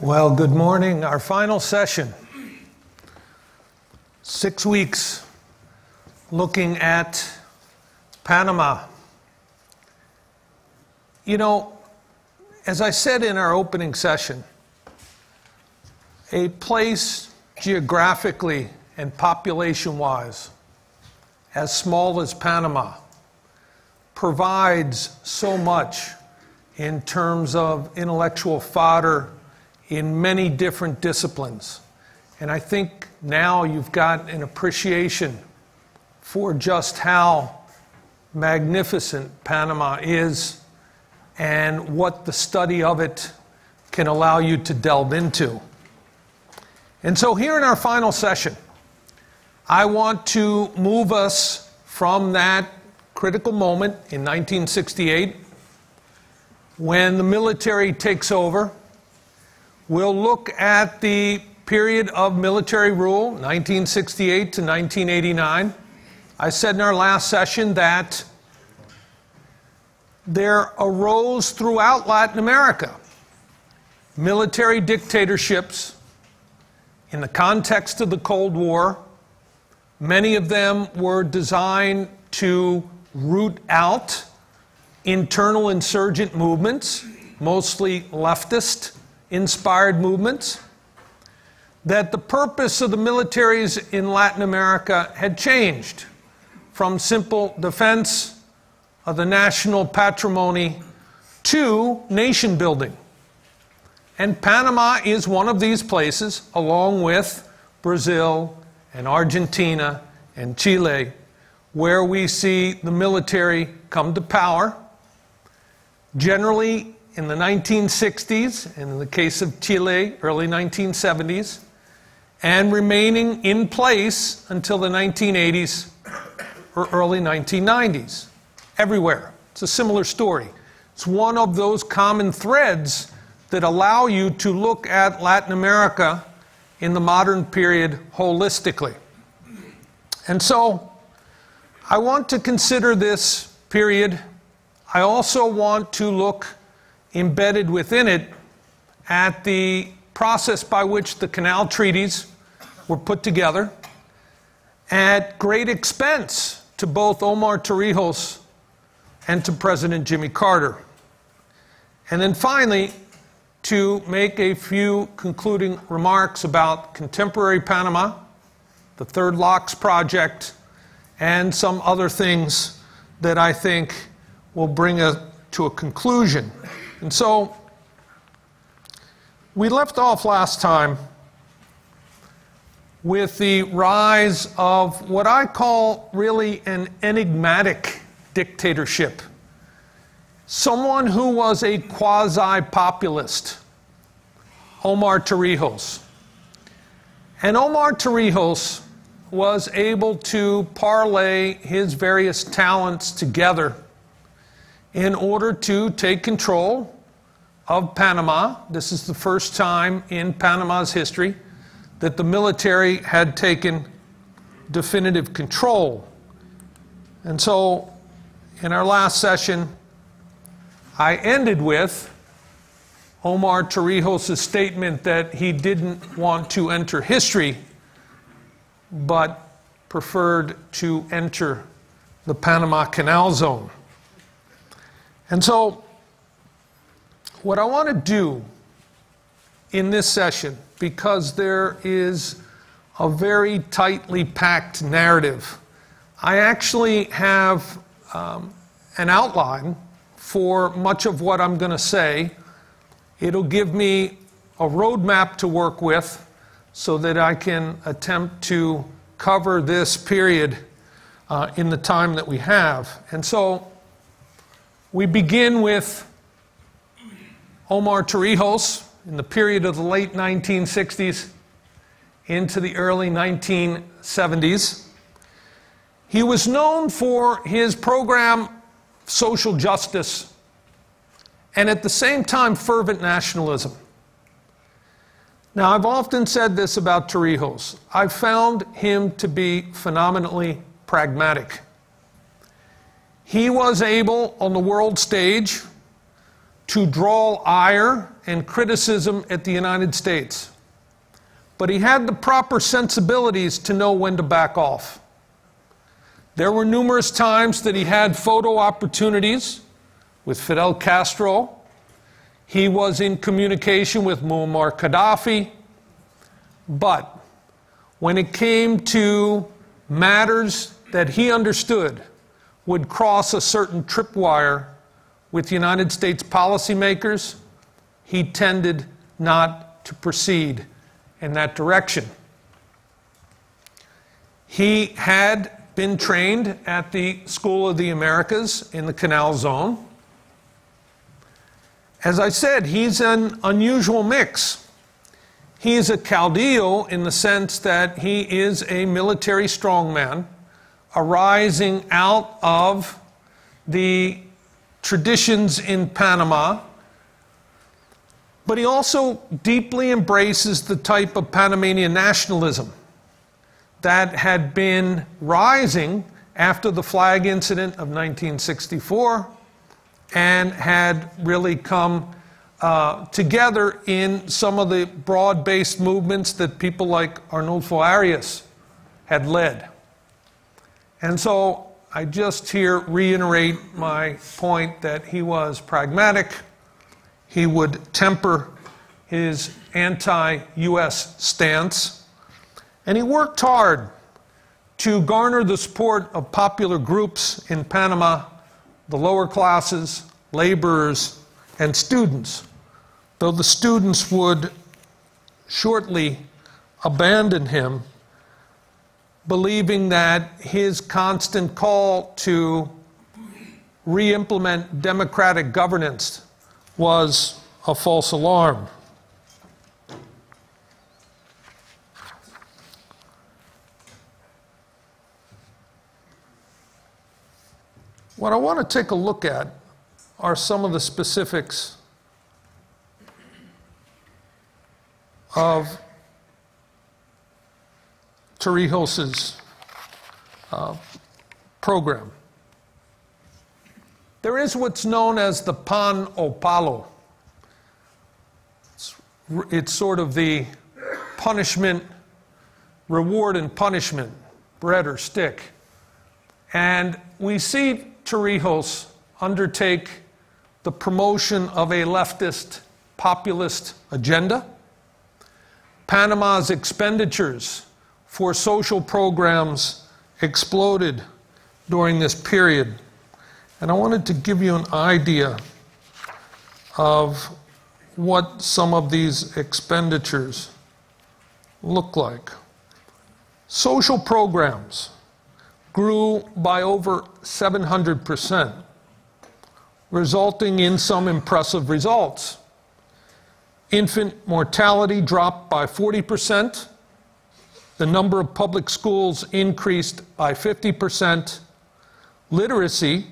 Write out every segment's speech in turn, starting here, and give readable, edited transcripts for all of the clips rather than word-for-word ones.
Well, good morning. Our final session. 6 weeks looking at Panama. You know, as I said in our opening session, a place geographically and population-wise as small as Panama provides so much in terms of intellectual fodder in many different disciplines. And I think now you've got an appreciation for just how magnificent Panama is and what the study of it can allow you to delve into. And so here in our final session, I want to move us from that critical moment in 1968 when the military takes over. We'll look at the period of military rule, 1968 to 1989. I said in our last session that there arose throughout Latin America military dictatorships in the context of the Cold War. Many of them were designed to root out internal insurgent movements, mostly leftist inspired movements, that the purpose of the militaries in Latin America had changed from simple defense of the national patrimony to nation building. And Panama is one of these places, along with Brazil and Argentina and Chile, where we see the military come to power, generally in the 1960s, and in the case of Chile, early 1970s, and remaining in place until the 1980s or early 1990s. Everywhere. It's a similar story. It's one of those common threads that allow you to look at Latin America in the modern period holistically. And so I want to consider this period. I also want to look embedded within it at the process by which the Canal Treaties were put together at great expense to both Omar Torrijos and to President Jimmy Carter. And then finally, to make a few concluding remarks about contemporary Panama, the Third Locks Project, and some other things that I think will bring us to a conclusion. And so, we left off last time with the rise of what I call really an enigmatic dictatorship. Someone who was a quasi-populist, Omar Torrijos. And Omar Torrijos was able to parlay his various talents together in order to take control of Panama. This is the first time in Panama's history that the military had taken definitive control. And so, in our last session, I ended with Omar Torrijos' statement that he didn't want to enter history, but preferred to enter the Panama Canal zone. And so, what I want to do in this session, because there is a very tightly packed narrative, I actually have an outline for much of what I'm going to say. It'll give me a roadmap to work with so that I can attempt to cover this period in the time that we have. And so, we begin with Omar Torrijos in the period of the late 1960s into the early 1970s. He was known for his program social justice and at the same time fervent nationalism. Now, I've often said this about Torrijos. I've found him to be phenomenally pragmatic. He was able on the world stage to draw ire and criticism at the United States. But he had the proper sensibilities to know when to back off. There were numerous times that he had photo opportunities with Fidel Castro. He was in communication with Muammar Gaddafi. But when it came to matters that he understood would cross a certain tripwire with United States policymakers, he tended not to proceed in that direction. He had been trained at the School of the Americas in the Canal Zone. As I said, he's an unusual mix. He is a caudillo in the sense that he is a military strongman arising out of the traditions in Panama, but he also deeply embraces the type of Panamanian nationalism that had been rising after the flag incident of 1964 and had really come together in some of the broad-based movements that people like Arnulfo Arias had led. And so I just here reiterate my point that he was pragmatic. He would temper his anti-US stance, and he worked hard to garner the support of popular groups in Panama, the lower classes, laborers, and students, though the students would shortly abandon him, believing that his constant call to re-implement democratic governance was a false alarm. What I want to take a look at are some of the specifics of Torrijos' program. There is what's known as the pan o palo. It's sort of the punishment, reward and punishment, bread or stick. And we see Torrijos undertake the promotion of a leftist populist agenda. Panama's expenditures for social programs exploded during this period. And I wanted to give you an idea of what some of these expenditures look like. Social programs grew by over 700%, resulting in some impressive results. Infant mortality dropped by 40%. The number of public schools increased by 50%. Literacy,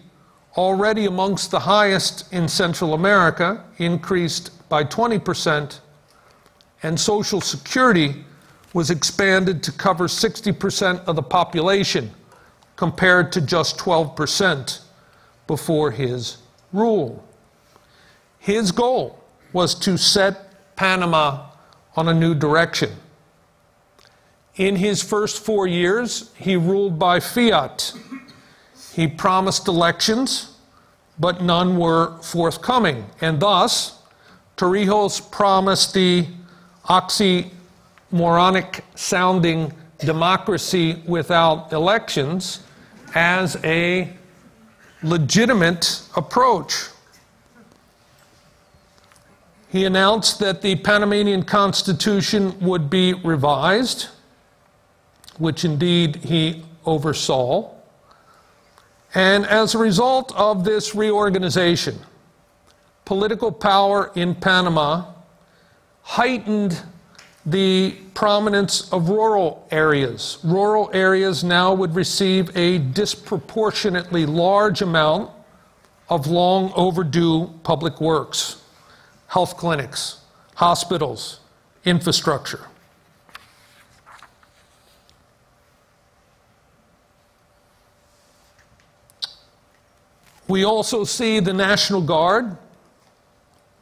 already amongst the highest in Central America, increased by 20%. And Social Security was expanded to cover 60% of the population, compared to just 12% before his rule. His goal was to set Panama on a new direction. In his first 4 years, he ruled by fiat. He promised elections, but none were forthcoming. And thus, Torrijos promised the oxymoronic sounding democracy without elections as a legitimate approach. He announced that the Panamanian Constitution would be revised, which indeed he oversaw. And as a result of this reorganization, political power in Panama heightened the prominence of rural areas. Rural areas now would receive a disproportionately large amount of long overdue public works, health clinics, hospitals, infrastructure. We also see the National Guard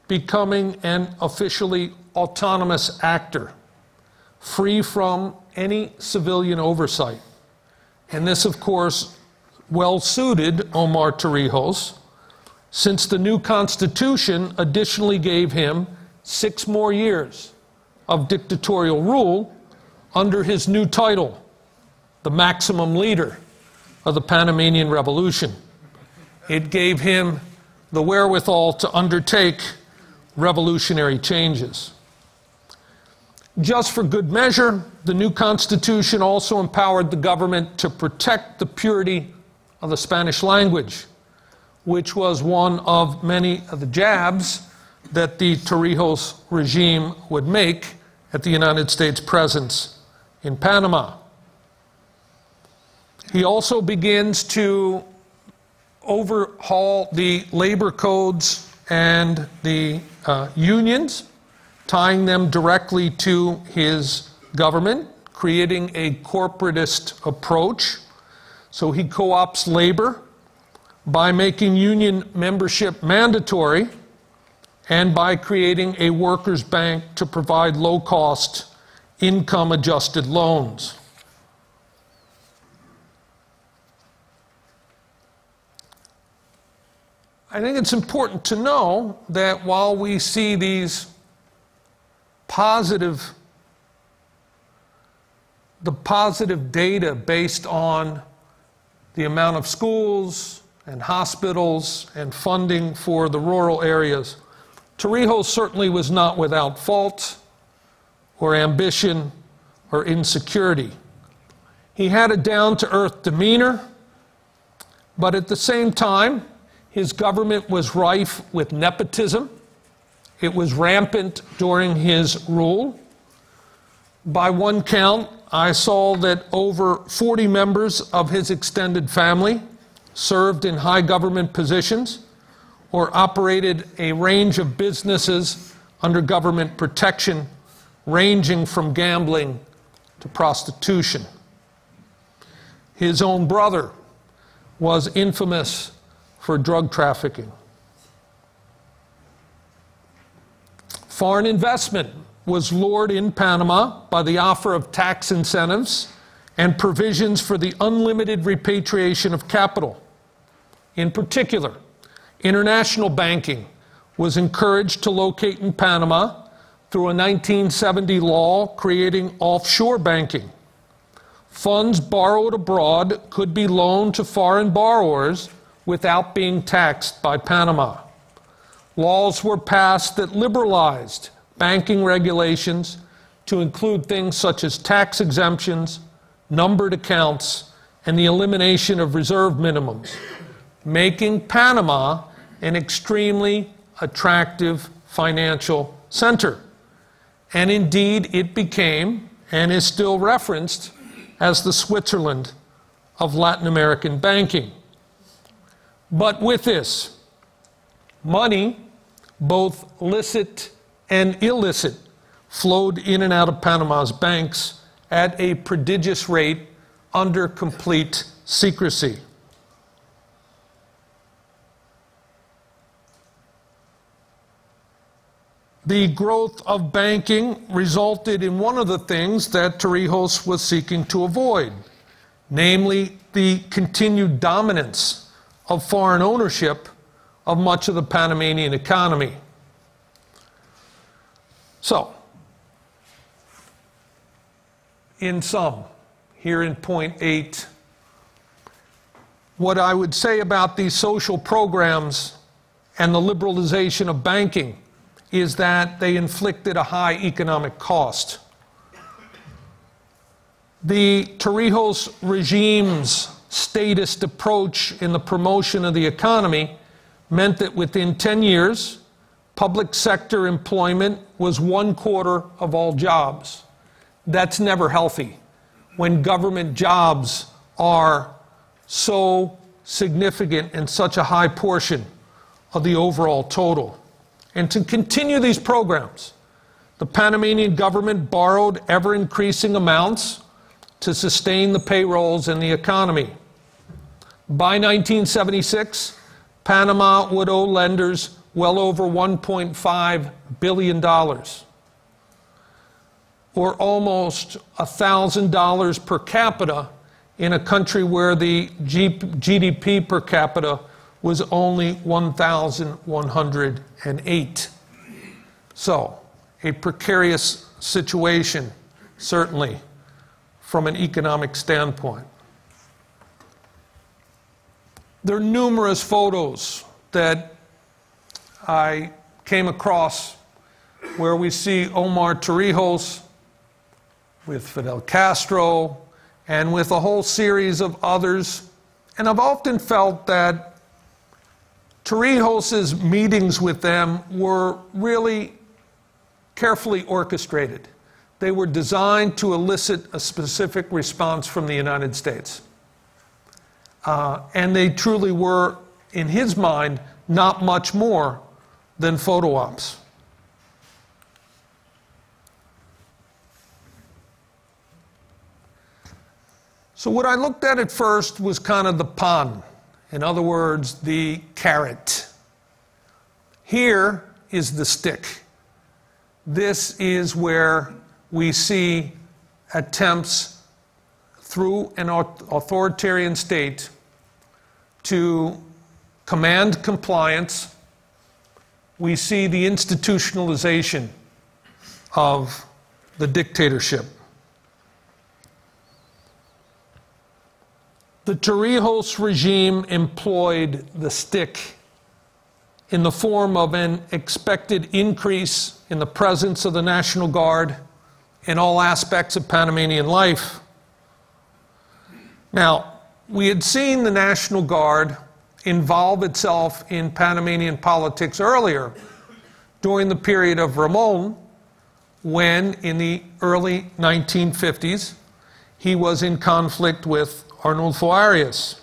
becoming an officially autonomous actor, free from any civilian oversight. And this, of course, well suited Omar Torrijos, since the new Constitution additionally gave him 6 more years of dictatorial rule under his new title, the maximum leader of the Panamanian Revolution. It gave him the wherewithal to undertake revolutionary changes. Just for good measure, the new Constitution also empowered the government to protect the purity of the Spanish language, which was one of many of the jabs that the Torrijos regime would make at the United States presence in Panama. He also begins to overhaul the labor codes and the unions, tying them directly to his government, creating a corporatist approach. So he co-opts labor by making union membership mandatory and by creating a workers' bank to provide low-cost, income-adjusted loans. I think it's important to know that while we see these positive data based on the amount of schools and hospitals and funding for the rural areas, Torrijos certainly was not without fault or ambition or insecurity. He had a down-to-earth demeanor, but at the same time, his government was rife with nepotism. It was rampant during his rule. By one count, I saw that over 40 members of his extended family served in high government positions or operated a range of businesses under government protection, ranging from gambling to prostitution. His own brother was infamous for drug trafficking. Foreign investment was lured in Panama by the offer of tax incentives and provisions for the unlimited repatriation of capital. In particular, international banking was encouraged to locate in Panama through a 1970 law creating offshore banking. Funds borrowed abroad could be loaned to foreign borrowers without being taxed by Panama. Laws were passed that liberalized banking regulations to include things such as tax exemptions, numbered accounts, and the elimination of reserve minimums, making Panama an extremely attractive financial center. And indeed, it became, and is still referenced, as the Switzerland of Latin American banking. But with this, money, both licit and illicit, flowed in and out of Panama's banks at a prodigious rate under complete secrecy. The growth of banking resulted in one of the things that Torrijos was seeking to avoid, namely the continued dominance of foreign ownership of much of the Panamanian economy. So, in sum, here in point 8, what I would say about these social programs and the liberalization of banking is that they inflicted a high economic cost. The Torrijos regime's statist approach in the promotion of the economy meant that within 10 years, public sector employment was 1/4 of all jobs. That's never healthy when government jobs are so significant and such a high portion of the overall total. And to continue these programs, the Panamanian government borrowed ever-increasing amounts to sustain the payrolls and the economy. By 1976, Panama would owe lenders well over $1.5 billion, or almost $1,000 per capita in a country where the GDP per capita was only 1,108. So, a precarious situation, certainly, from an economic standpoint. There are numerous photos that I came across where we see Omar Torrijos with Fidel Castro and with a whole series of others. And I've often felt that Torrijos' meetings with them were really carefully orchestrated. They were designed to elicit a specific response from the United States. And they truly were, in his mind, not much more than photo ops. So what I looked at first was kind of the pan, in other words, the carrot. Here is the stick. This is where we see attempts through an authoritarian state to command compliance. We see the institutionalization of the dictatorship. The Torrijos regime employed the stick in the form of an expected increase in the presence of the National Guard in all aspects of Panamanian life. Now, we had seen the National Guard involve itself in Panamanian politics earlier, during the period of Ramon, when in the early 1950s he was in conflict with Arnulfo Arias.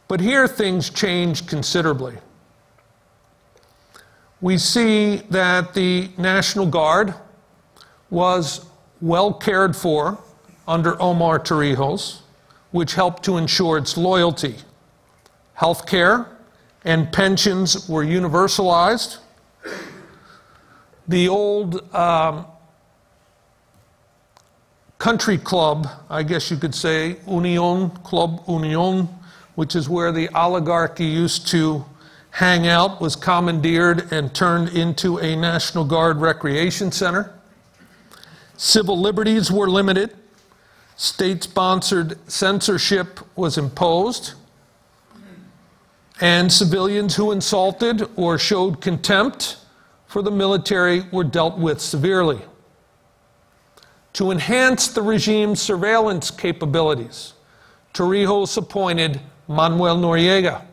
But here things changed considerably. We see that the National Guard was well cared for under Omar Torrijos, which helped to ensure its loyalty. Health care and pensions were universalized. The old country club, I guess you could say, Club Union, which is where the oligarchy used to hang out, was commandeered and turned into a National Guard recreation center. Civil liberties were limited. State-sponsored censorship was imposed. And civilians who insulted or showed contempt for the military were dealt with severely. To enhance the regime's surveillance capabilities, Torrijos appointed Manuel Noriega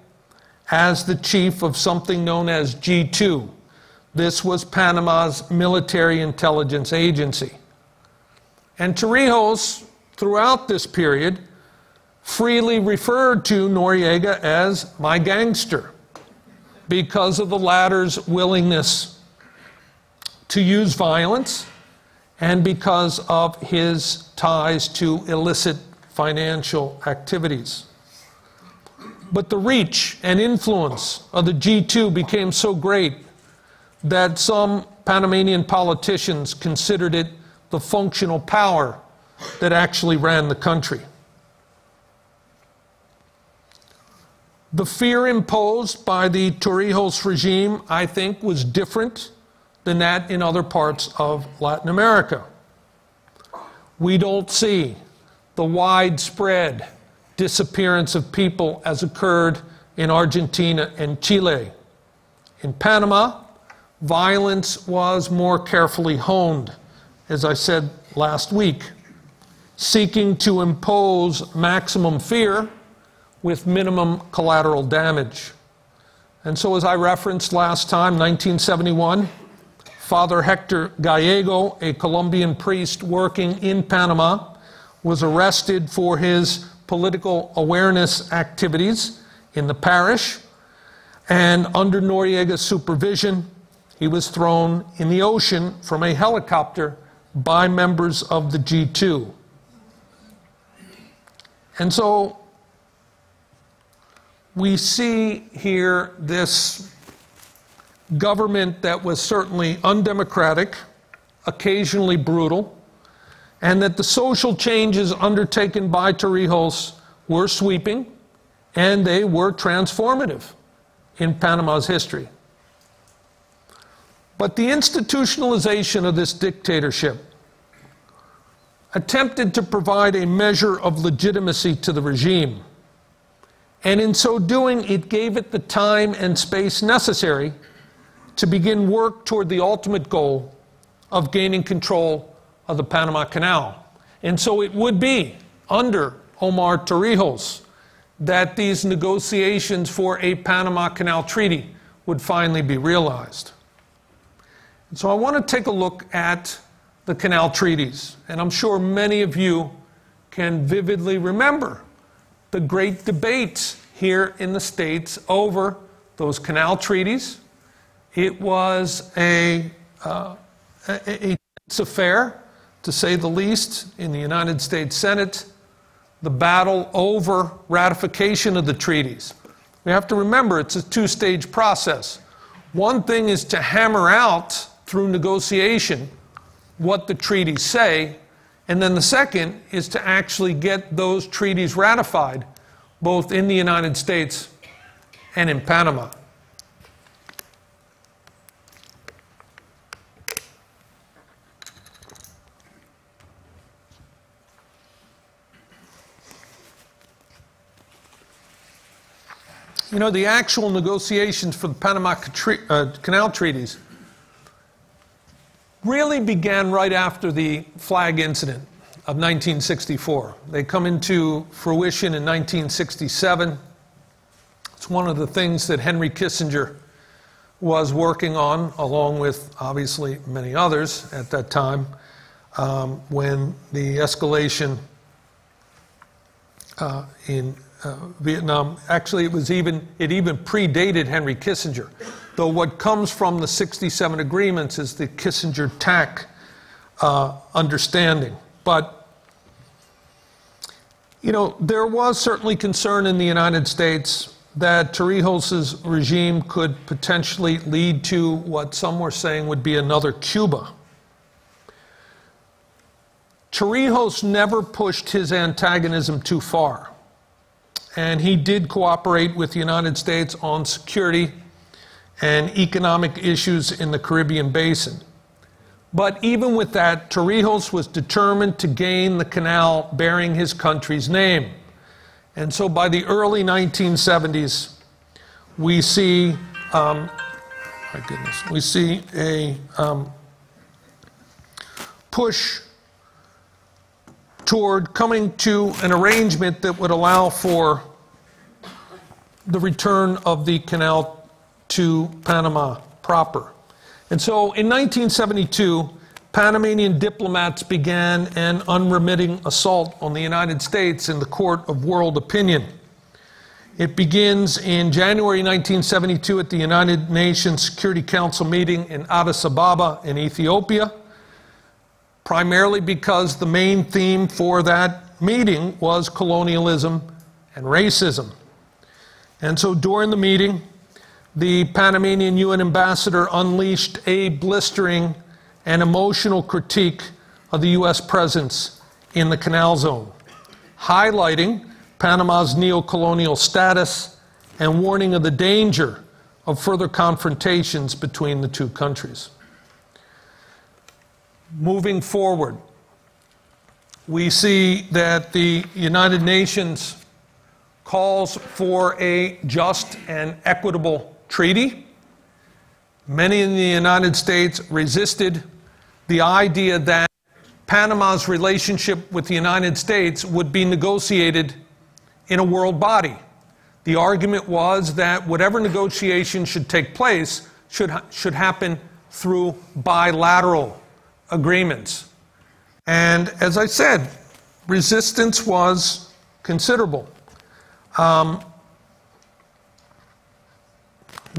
as the chief of something known as G2. This was Panama's military intelligence agency. And Torrijos, throughout this period, freely referred to Noriega as my gangster because of the latter's willingness to use violence and because of his ties to illicit financial activities. But the reach and influence of the G2 became so great that some Panamanian politicians considered it the functional power that actually ran the country. The fear imposed by the Torrijos regime, I think, was different than that in other parts of Latin America. We don't see the widespread disappearance of people as occurred in Argentina and Chile. In Panama, violence was more carefully honed, as I said last week, seeking to impose maximum fear with minimum collateral damage. And so, as I referenced last time, 1971, Father Hector Gallego, a Colombian priest working in Panama, was arrested for his political awareness activities in the parish, and under Noriega's supervision, he was thrown in the ocean from a helicopter by members of the G2. And so we see here this government that was certainly undemocratic, occasionally brutal, and that the social changes undertaken by Torrijos were sweeping and they were transformative in Panama's history. But the institutionalization of this dictatorship attempted to provide a measure of legitimacy to the regime, and in so doing, it gave it the time and space necessary to begin work toward the ultimate goal of gaining control of the Panama Canal. And so it would be under Omar Torrijos that these negotiations for a Panama Canal Treaty would finally be realized. And so I want to take a look at the canal treaties, and I'm sure many of you can vividly remember the great debates here in the States over those canal treaties. It was a tense affair, to say the least, in the United States Senate, the battle over ratification of the treaties. We have to remember it's a two-stage process. One thing is to hammer out through negotiation what the treaties say, and then the second is to actually get those treaties ratified, both in the United States and in Panama. You know, the actual negotiations for the Panama Canal treaties really began right after the flag incident of 1964. They come into fruition in 1967. It's one of the things that Henry Kissinger was working on, along with obviously many others at that time, when the escalation in Vietnam, actually it even predated Henry Kissinger, though what comes from the 67 agreements is the Kissinger-TAC understanding. But, you know, there was certainly concern in the United States that Torrijos' regime could potentially lead to what some were saying would be another Cuba. Torrijos never pushed his antagonism too far, and he did cooperate with the United States on security and economic issues in the Caribbean basin. But even with that, Torrijos was determined to gain the canal bearing his country's name. And so by the early 1970s, we see, we see a push toward coming to an arrangement that would allow for the return of the canal to Panama proper. And so in 1972, Panamanian diplomats began an unremitting assault on the United States in the court of world opinion. It begins in January 1972 at the United Nations Security Council meeting in Addis Ababa in Ethiopia, primarily because the main theme for that meeting was colonialism and racism. And so during the meeting, the Panamanian UN ambassador unleashed a blistering and emotional critique of the US presence in the canal zone, highlighting Panama's neocolonial status and warning of the danger of further confrontations between the two countries. Moving forward, we see that the United Nations calls for a just and equitable treaty. Many in the United States resisted the idea that Panama's relationship with the United States would be negotiated in a world body. The argument was that whatever negotiation should take place should happen through bilateral agreements. And as I said, resistance was considerable.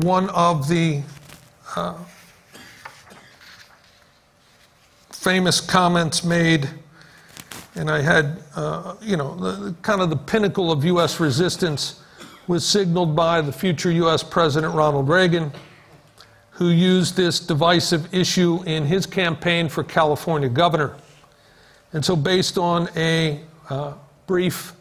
One of the famous comments made, and I had, you know, kind of the pinnacle of U.S. resistance was signaled by the future U.S. President Ronald Reagan, who used this divisive issue in his campaign for California governor. And so based on a brief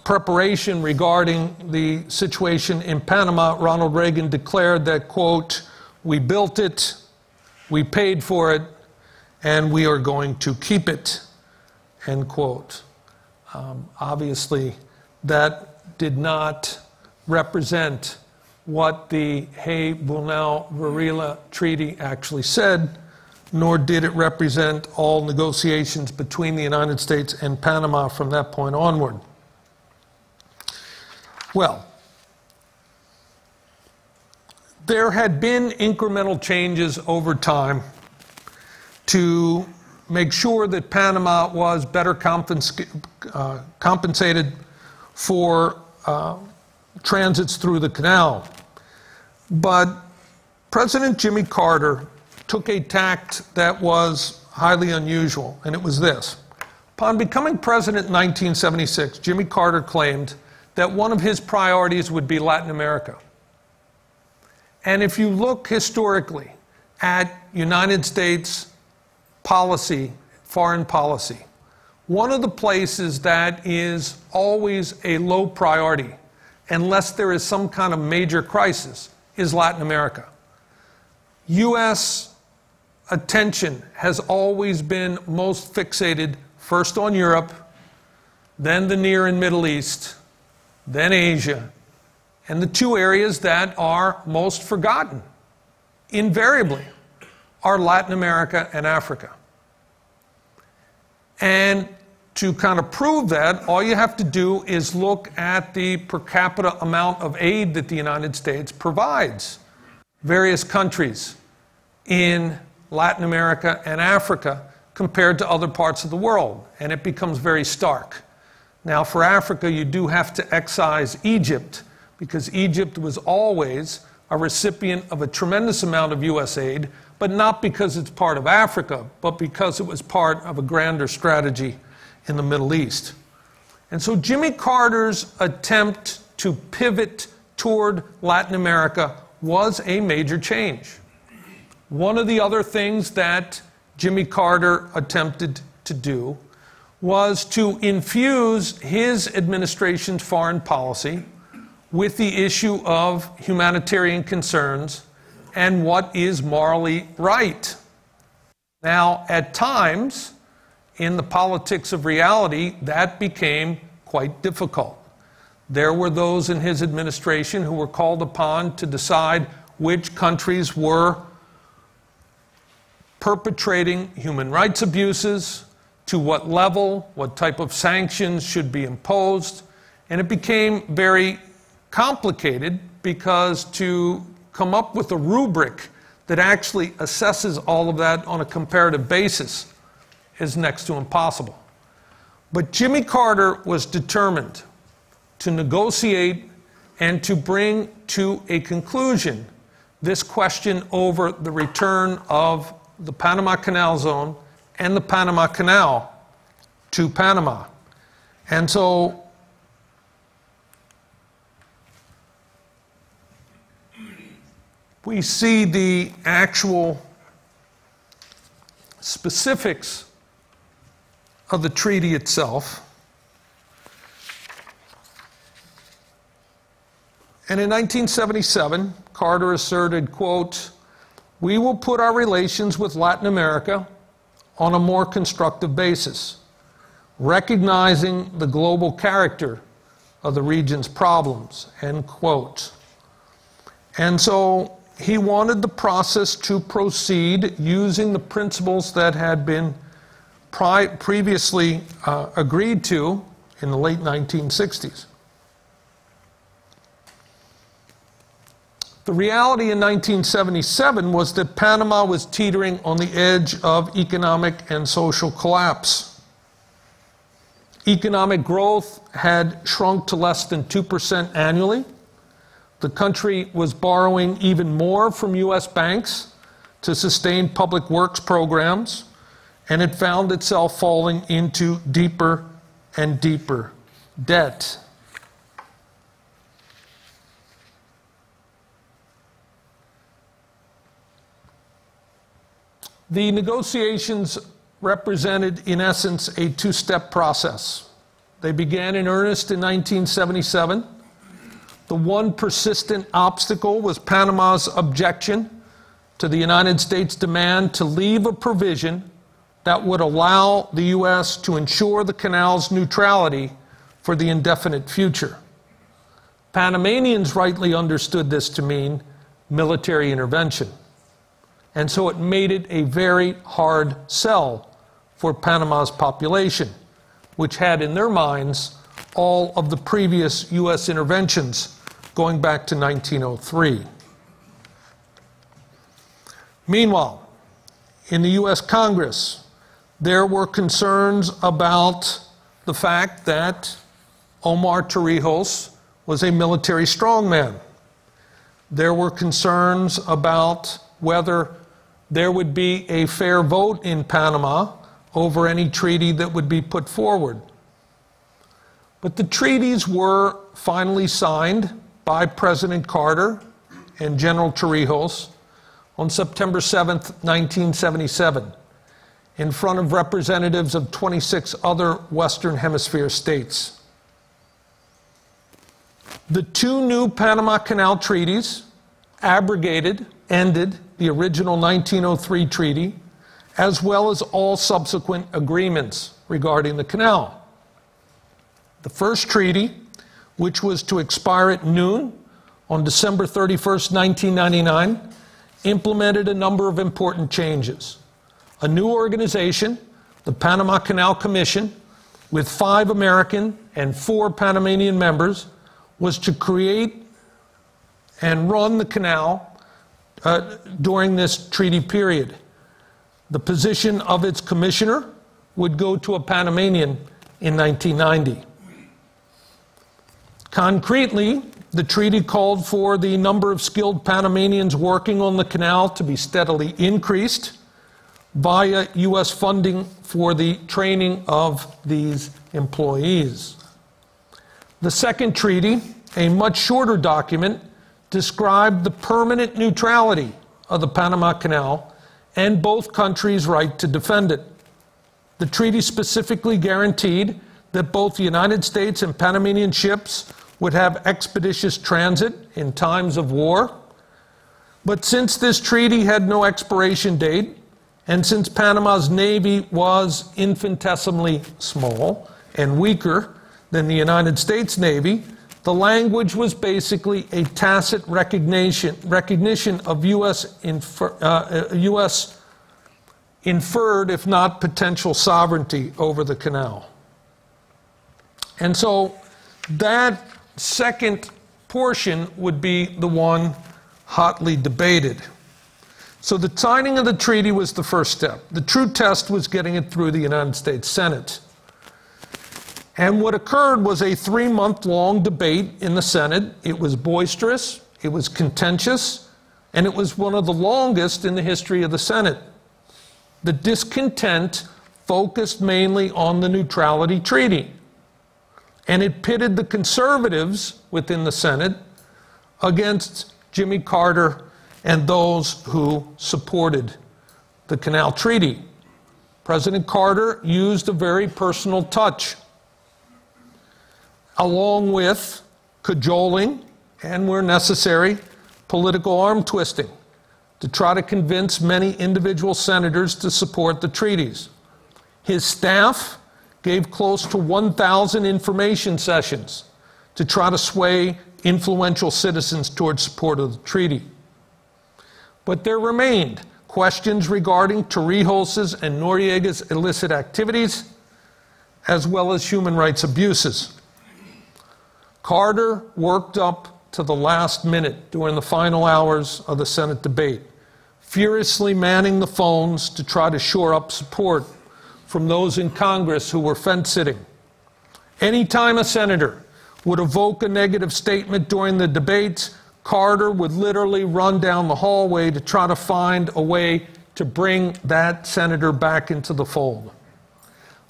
preparation regarding the situation in Panama, Ronald Reagan declared that, quote, "We built it, we paid for it, and we are going to keep it," end quote. Obviously, that did not represent what the Hay-Bunau-Varela Treaty actually said, nor did it represent all negotiations between the United States and Panama from that point onward. Well, there had been incremental changes over time to make sure that Panama was better compensated for transits through the canal. But President Jimmy Carter took a tact that was highly unusual, and it was this. Upon becoming president in 1976, Jimmy Carter claimed that one of his priorities would be Latin America. And if you look historically at United States policy, foreign policy, one of the places that is always a low priority, unless there is some kind of major crisis, is Latin America. U.S. attention has always been most fixated first on Europe, then the Near and Middle East, then Asia, and the two areas that are most forgotten, invariably, are Latin America and Africa. And to kind of prove that, all you have to do is look at the per capita amount of aid that the United States provides various countries in Latin America and Africa compared to other parts of the world, and it becomes very stark. Now, for Africa, you do have to excise Egypt, because Egypt was always a recipient of a tremendous amount of U.S. aid, but not because it's part of Africa, but because it was part of a grander strategy in the Middle East. And so Jimmy Carter's attempt to pivot toward Latin America was a major change. One of the other things that Jimmy Carter attempted to do was to infuse his administration's foreign policy with the issue of humanitarian concerns and what is morally right. Now, at times, in the politics of reality, that became quite difficult. There were those in his administration who were called upon to decide which countries were perpetrating human rights abuses, to what level, what type of sanctions should be imposed, and it became very complicated because to come up with a rubric that actually assesses all of that on a comparative basis is next to impossible. But Jimmy Carter was determined to negotiate and to bring to a conclusion this question over the return of the Panama Canal Zone and the Panama Canal to Panama. And so we see the actual specifics of the treaty itself. And in 1977, Carter asserted, quote, "We will put our relations with Latin America on a more constructive basis, recognizing the global character of the region's problems," end quote. And so he wanted the process to proceed using the principles that had been previously agreed to in the late 1960s. The reality in 1977 was that Panama was teetering on the edge of economic and social collapse. Economic growth had shrunk to less than 2% annually. The country was borrowing even more from U.S. banks to sustain public works programs, and it found itself falling into deeper and deeper debt. The negotiations represented, in essence, a two-step process. They began in earnest in 1977. The one persistent obstacle was Panama's objection to the United States' demand to leave a provision that would allow the U.S. to ensure the canal's neutrality for the indefinite future. Panamanians rightly understood this to mean military intervention. And so it made it a very hard sell for Panama's population, which had in their minds all of the previous U.S. interventions going back to 1903. Meanwhile, in the U.S. Congress, there were concerns about the fact that Omar Torrijos was a military strongman. There were concerns about whether there would be a fair vote in Panama over any treaty that would be put forward. But the treaties were finally signed by President Carter and General Torrijos on September 7th, 1977, in front of representatives of 26 other Western Hemisphere states. The two new Panama Canal treaties ended the original 1903 treaty, as well as all subsequent agreements regarding the canal. The first treaty, which was to expire at noon on December 31st, 1999, implemented a number of important changes. A new organization, the Panama Canal Commission, with 5 American and 4 Panamanian members, was to create and run the canal during this treaty period. The position of its commissioner would go to a Panamanian in 1990. Concretely, the treaty called for the number of skilled Panamanians working on the canal to be steadily increased via U.S. funding for the training of these employees. The second treaty, a much shorter document, described the permanent neutrality of the Panama Canal and both countries' right to defend it. The treaty specifically guaranteed that both the United States and Panamanian ships would have expeditious transit in times of war. But since this treaty had no expiration date, and since Panama's navy was infinitesimally small and weaker than the United States Navy, the language was basically a tacit recognition of U.S. inferred, if not potential, sovereignty over the canal. And so that second portion would be the one hotly debated. So the signing of the treaty was the first step. The true test was getting it through the United States Senate. And what occurred was a 3-month-long debate in the Senate. It was boisterous, it was contentious, and it was one of the longest in the history of the Senate. The discontent focused mainly on the neutrality treaty, and it pitted the conservatives within the Senate against Jimmy Carter and those who supported the Canal Treaty. President Carter used a very personal touch, along with cajoling and, where necessary, political arm twisting, to try to convince many individual senators to support the treaties. His staff gave close to 1,000 information sessions to try to sway influential citizens towards support of the treaty. But there remained questions regarding Torrijos' and Noriega's illicit activities, as well as human rights abuses. Carter worked up to the last minute during the final hours of the Senate debate, furiously manning the phones to try to shore up support from those in Congress who were fence-sitting. Anytime a senator would evoke a negative statement during the debates, Carter would literally run down the hallway to try to find a way to bring that senator back into the fold.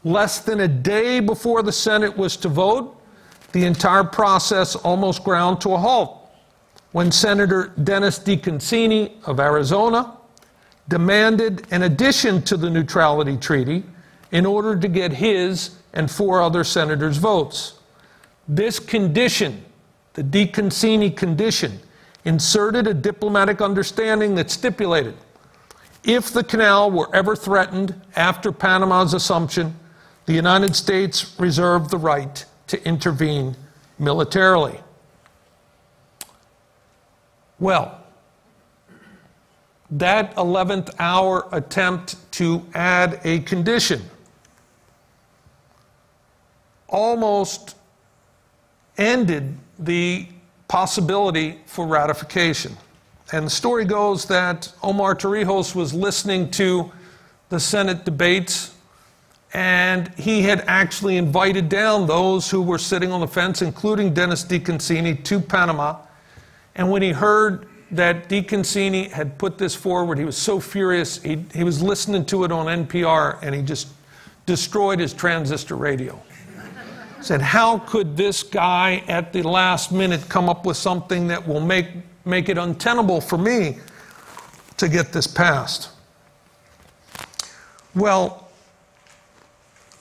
Less than a day before the Senate was to vote, the entire process almost ground to a halt when Senator Dennis DeConcini of Arizona demanded an addition to the neutrality treaty in order to get his and 4 other senators' votes. This condition, the DeConcini condition, inserted a diplomatic understanding that stipulated if the canal were ever threatened after Panama's assumption, the United States reserved the right to intervene militarily. Well, that 11th hour attempt to add a condition almost ended the possibility for ratification. And the story goes that Omar Torrijos was listening to the Senate debates, and he had actually invited down those who were sitting on the fence, including Dennis DeConcini, to Panama. And when he heard that DeConcini had put this forward, he was so furious. He was listening to it on NPR, and he just destroyed his transistor radio. Said, how could this guy at the last minute come up with something that will make it untenable for me to get this passed? Well,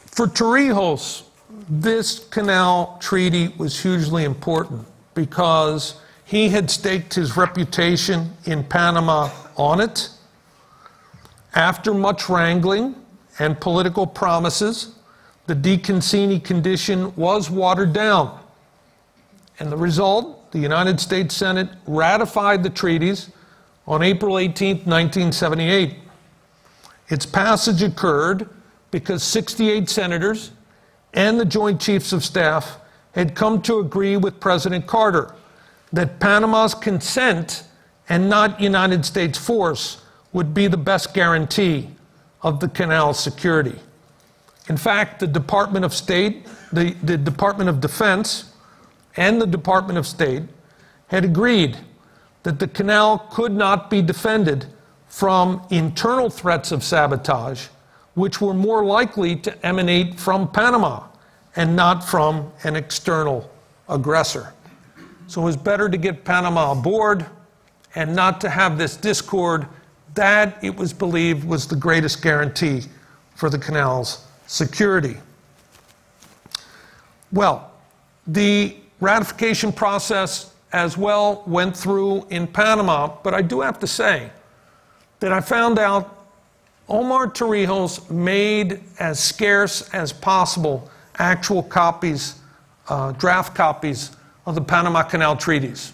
for Torrijos, this canal treaty was hugely important because he had staked his reputation in Panama on it. After much wrangling and political promises, the DeConcini condition was watered down. And the result, the United States Senate ratified the treaties on April 18, 1978. Its passage occurred because 68 senators and the Joint Chiefs of Staff had come to agree with President Carter that Panama's consent and not United States force would be the best guarantee of the canal's security. In fact, the Department of State, the Department of Defense, and the Department of State had agreed that the canal could not be defended from internal threats of sabotage, which were more likely to emanate from Panama and not from an external aggressor. So it was better to get Panama aboard and not to have this discord. That, it was believed, was the greatest guarantee for the canal's security. Well, the ratification process as well went through in Panama, but I do have to say that I found out Omar Torrijos made as scarce as possible actual copies, draft copies of the Panama Canal treaties.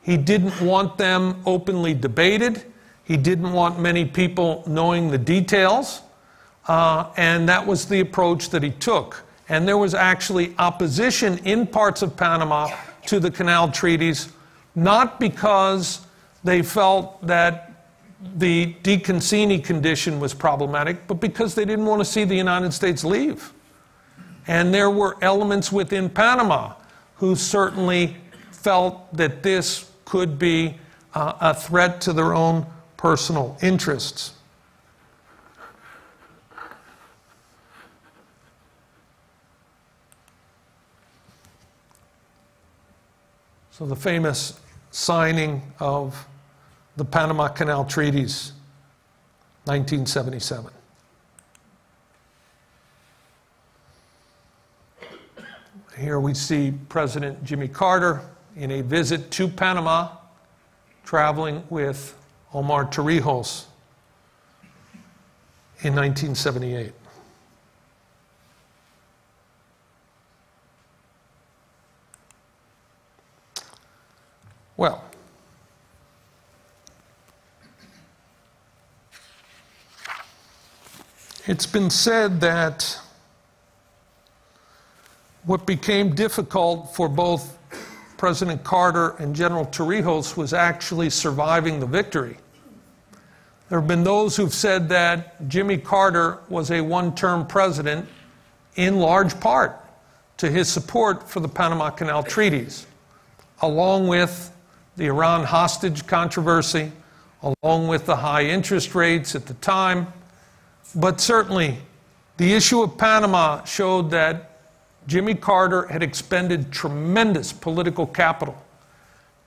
He didn't want them openly debated. He didn't want many people knowing the details. And that was the approach that he took. And there was actually opposition in parts of Panama to the canal treaties, not because they felt that the DeConcini condition was problematic, but because they didn't want to see the United States leave. And there were elements within Panama who certainly felt that this could be a threat to their own personal interests. So the famous signing of the Panama Canal Treaties, 1977. Here we see President Jimmy Carter in a visit to Panama, traveling with Omar Torrijos in 1978. Well, it's been said that what became difficult for both President Carter and General Torrijos was actually surviving the victory. There have been those who've said that Jimmy Carter was a one-term president in large part to his support for the Panama Canal Treaties, along with the Iran hostage controversy, along with the high interest rates at the time. But certainly, the issue of Panama showed that Jimmy Carter had expended tremendous political capital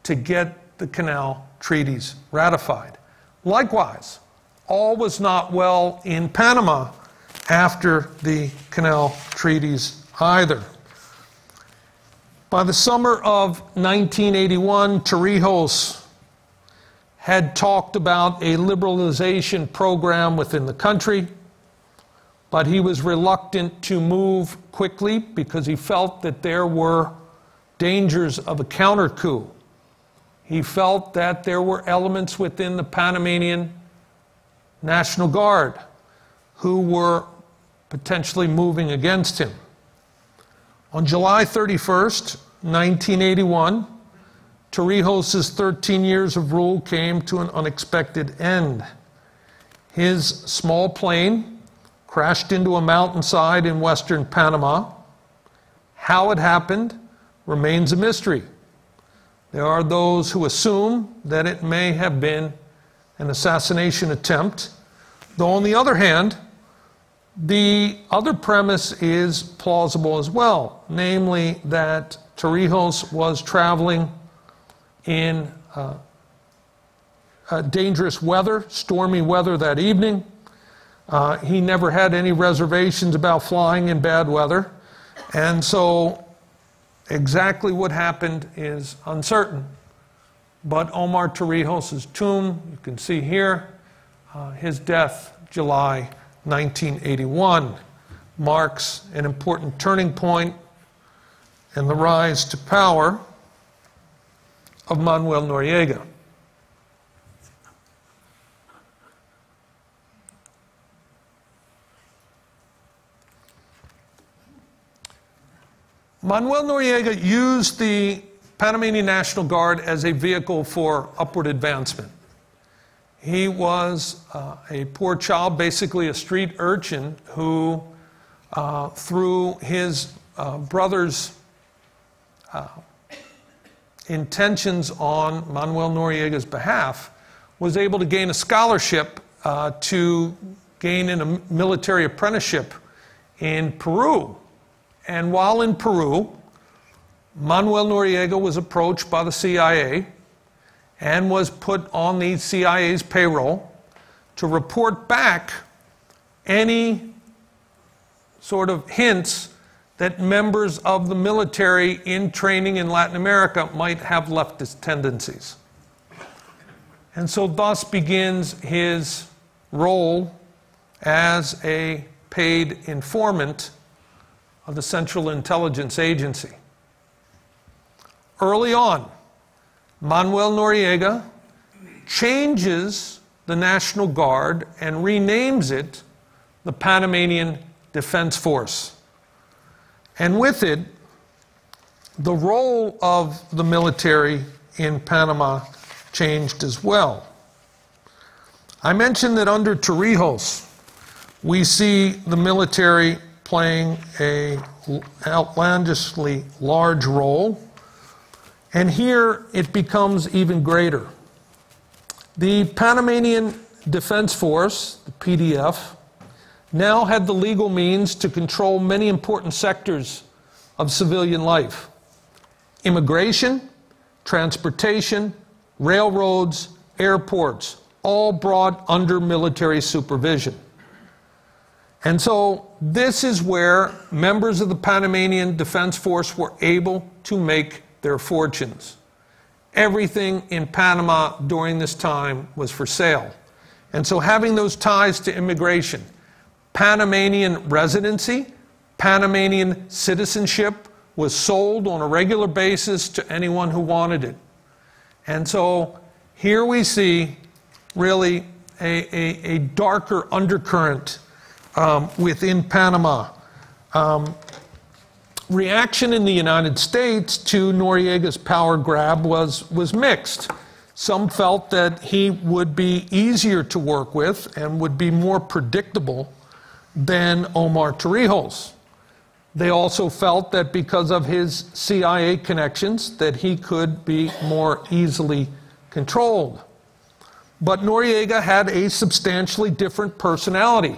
to get the canal treaties ratified. Likewise, all was not well in Panama after the canal treaties either. By the summer of 1981, Torrijos had talked about a liberalization program within the country, but he was reluctant to move quickly because he felt that there were dangers of a counter-coup. He felt that there were elements within the Panamanian National Guard who were potentially moving against him. On July 31st, 1981, Torrijos' 13 years of rule came to an unexpected end. His small plane crashed into a mountainside in western Panama. How it happened remains a mystery. There are those who assume that it may have been an assassination attempt, though on the other hand, the other premise is plausible as well, namely that Torrijos was traveling in dangerous weather, stormy weather that evening. He never had any reservations about flying in bad weather, and so exactly what happened is uncertain. But Omar Torrijos' tomb, you can see here, his death, July 1981, marks an important turning point in the rise to power of Manuel Noriega. Manuel Noriega used the Panamanian National Guard as a vehicle for upward advancement. He was a poor child, basically a street urchin, who, through his brother's intentions on Manuel Noriega's behalf, was able to gain a scholarship to gain a military apprenticeship in Peru. And while in Peru, Manuel Noriega was approached by the CIA and was put on the CIA's payroll to report back any sort of hints that members of the military in training in Latin America might have leftist tendencies. And so thus begins his role as a paid informant of the Central Intelligence Agency. Early on, Manuel Noriega changes the National Guard and renames it the Panamanian Defense Force. And with it, the role of the military in Panama changed as well. I mentioned that under Torrijos, we see the military playing an outlandishly large role, and here it becomes even greater. The Panamanian Defense Force, the PDF, now had the legal means to control many important sectors of civilian life: immigration, transportation, railroads, airports, all brought under military supervision. And so this is where members of the Panamanian Defense Force were able to make their fortunes. Everything in Panama during this time was for sale. And so having those ties to immigration, Panamanian residency, Panamanian citizenship was sold on a regular basis to anyone who wanted it. And so here we see really a darker undercurrent within Panama. Reaction in the United States to Noriega's power grab was mixed. Some felt that he would be easier to work with and would be more predictable than Omar Torrijos. They also felt that because of his CIA connections, that he could be more easily controlled. But Noriega had a substantially different personality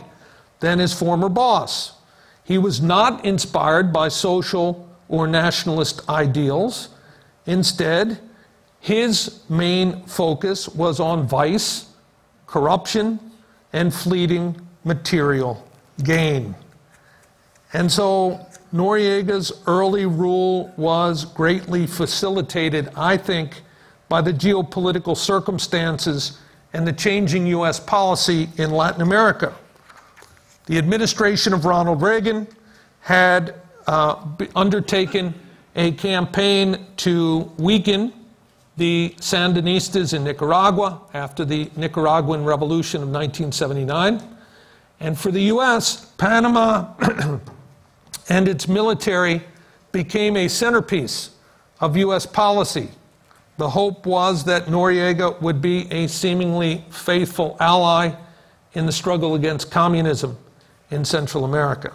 than his former boss. He was not inspired by social or nationalist ideals. Instead, his main focus was on vice, corruption, and fleeting material gain. And so Noriega's early rule was greatly facilitated, I think, by the geopolitical circumstances and the changing U.S. policy in Latin America. The administration of Ronald Reagan had undertaken a campaign to weaken the Sandinistas in Nicaragua after the Nicaraguan Revolution of 1979. And for the U.S., Panama and its military became a centerpiece of U.S. policy. The hope was that Noriega would be a seemingly faithful ally in the struggle against communism in Central America.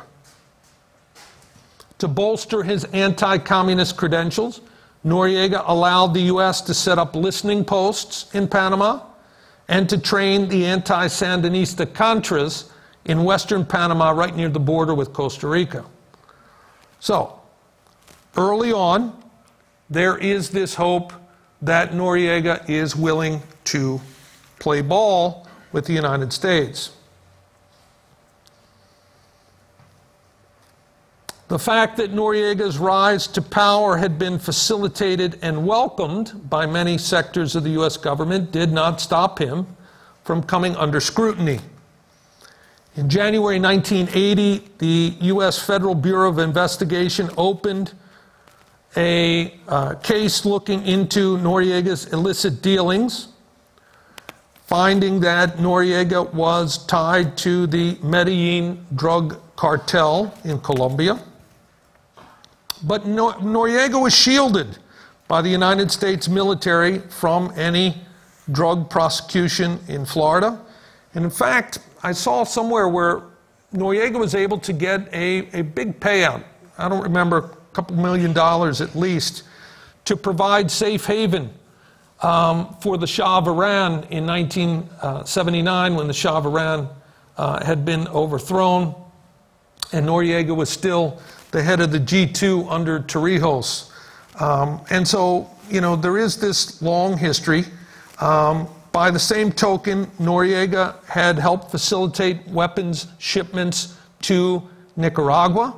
To bolster his anti-communist credentials, Noriega allowed the U.S. to set up listening posts in Panama and to train the anti-Sandinista Contras in western Panama, right near the border with Costa Rica. So, early on, there is this hope that Noriega is willing to play ball with the United States. The fact that Noriega's rise to power had been facilitated and welcomed by many sectors of the U.S. government did not stop him from coming under scrutiny. In January 1980, the U.S. Federal Bureau of Investigation opened a case looking into Noriega's illicit dealings, finding that Noriega was tied to the Medellin drug cartel in Colombia. But Noriega was shielded by the United States military from any drug prosecution in Florida. And in fact, I saw somewhere where Noriega was able to get a big payout, I don't remember, a couple $1 million at least, to provide safe haven for the Shah of Iran in 1979 when the Shah of Iran had been overthrown and Noriega was still the head of the G2 under Torrijos. And so, you know, there is this long history. By the same token, Noriega had helped facilitate weapons shipments to Nicaragua.